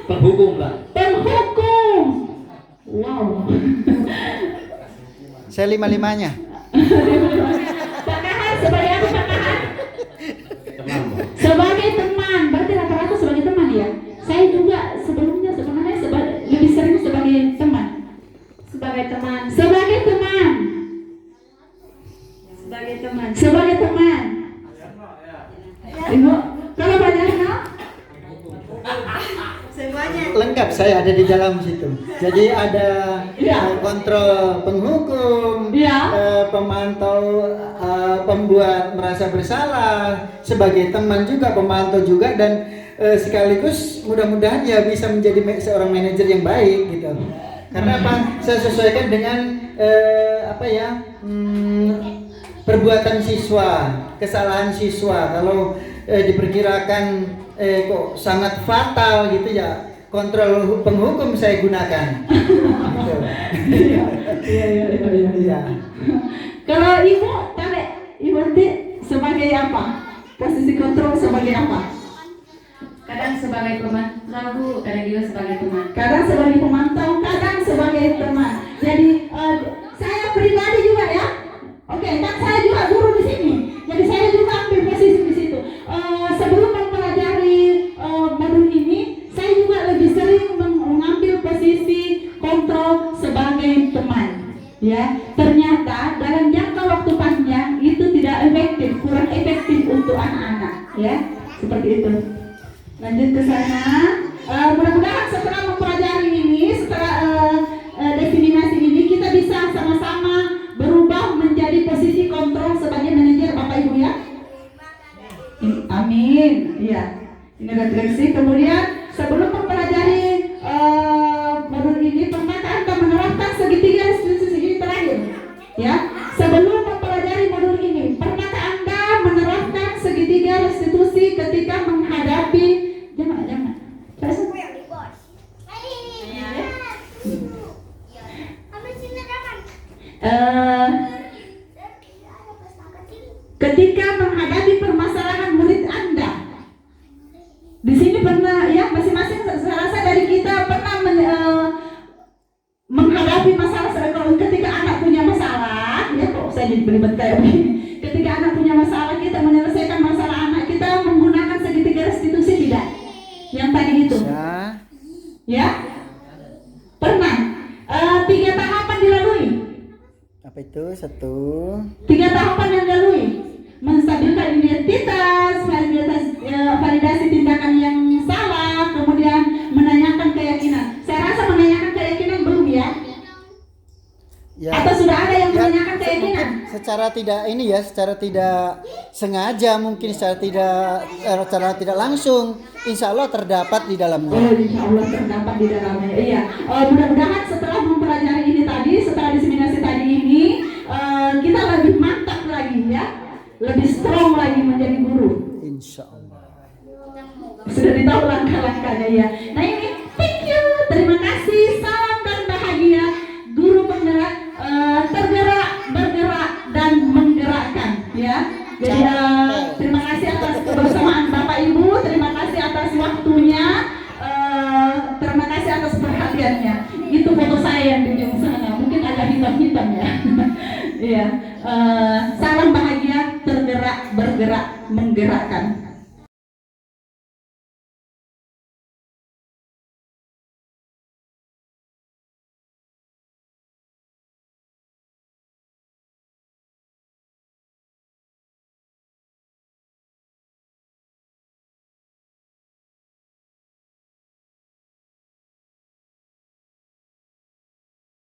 Penghukum lah. Penghukum. Wow. Saya 5-5-nya. Pak Kahar sebagai apa Pak Kahar? Sebagai teman. Berarti rata-rata sebagai teman ya. Saya juga sebelumnya sebenarnya lebih sering sebagai teman. Sebagai teman. Sebagai teman. Ibu, kalau Pak Jarno? Semuanya. Lengkap, saya ada di dalam situ. Jadi ada Iya. kontrol penghukum, Iya. pemantau, pembuat merasa bersalah, sebagai teman juga, pemantau juga, dan sekaligus mudah-mudahan ya bisa menjadi seorang manajer yang baik gitu. Karena apa? Saya sesuaikan dengan perbuatan siswa, kesalahan siswa. Kalau diperkirakan kok sangat fatal gitu ya, kontrol penghukum saya gunakan. Gitu. Iya. Kalau Ibu, tarik Ibu nanti sebagai apa? Posisi kontrol sebagai apa? Kadang sebagai pemantau Bu, kadang juga sebagai teman. Kadang sebagai pemantau, kadang sebagai teman. Jadi saya pribadi juga ya. Oke, kan saya juga guru di sini. Jadi saya juga ambil posisi di situ. Sebelum mempelajari modul ini, saya juga lebih sering mengambil posisi kontrol sebagai teman. Ya, ternyata dalam jangka waktu panjang itu tidak efektif, kurang efektif untuk anak-anak. Ya, seperti itu. Lanjut ke sana. Mudah-mudahan setelah mempelajari ini, setelah definisi ini, kita bisa sama-sama berubah menjadi posisi kontrol sebagai manajer, Bapak Ibu ya. Amin. Iya. Ini refleksi. Kemudian sebelum mempelajari modul ini, pernahkah Anda menerapkan segitiga restitusi ini terakhir? Ya. Sebelum mempelajari modul ini, pernahkah Anda menerapkan segitiga restitusi ketika menghadapi jangan. Ketika menghadapi permasalahan murid Anda, di sini pernah ya, masing-masing saya rasa dari kita pernah menghadapi masalah. Ketika anak punya masalah, ya kok saya jadi berlibat kayak begini. Ketika anak punya masalah, kita menyelesaikan masalah anak kita menggunakan segitiga restitusi tidak? Yang tadi itu, ya pernah. 3 tahapan dilalui. Apa itu? 1. 3 tahapan yang dilalui: menstabilkan identitas, validasi tindakan yang salah, kemudian menanyakan keyakinan. Saya rasa menanyakan keyakinan belum ya? Ya. Atau sudah ada yang menanyakan keyakinan? Secara tidak sengaja, mungkin secara tidak langsung, insya Allah terdapat di dalamnya. Oh, insya Allah terdapat di dalamnya. Iya. Mudah-mudahan setelah mempelajari ini tadi, setelah diseminasi tadi ini, kita lebih mantap lagi ya, lebih strong lagi menjadi guru. Insya Allah. Sudah ditahu langkah-langkahnya ya. Nah ini, thank you, terima kasih, salam dan bahagia, guru penggerak, tergerak, bergerak dan menggerakkan ya. Jadi terima kasih atas kebersamaan Bapak Ibu, terima kasih atas waktunya, terima kasih atas perhatiannya. Itu foto saya yang di ujung sana, mungkin agak hitam-hitam ya. Iya. Salam bahagia, tergerak, bergerak, menggerakkan.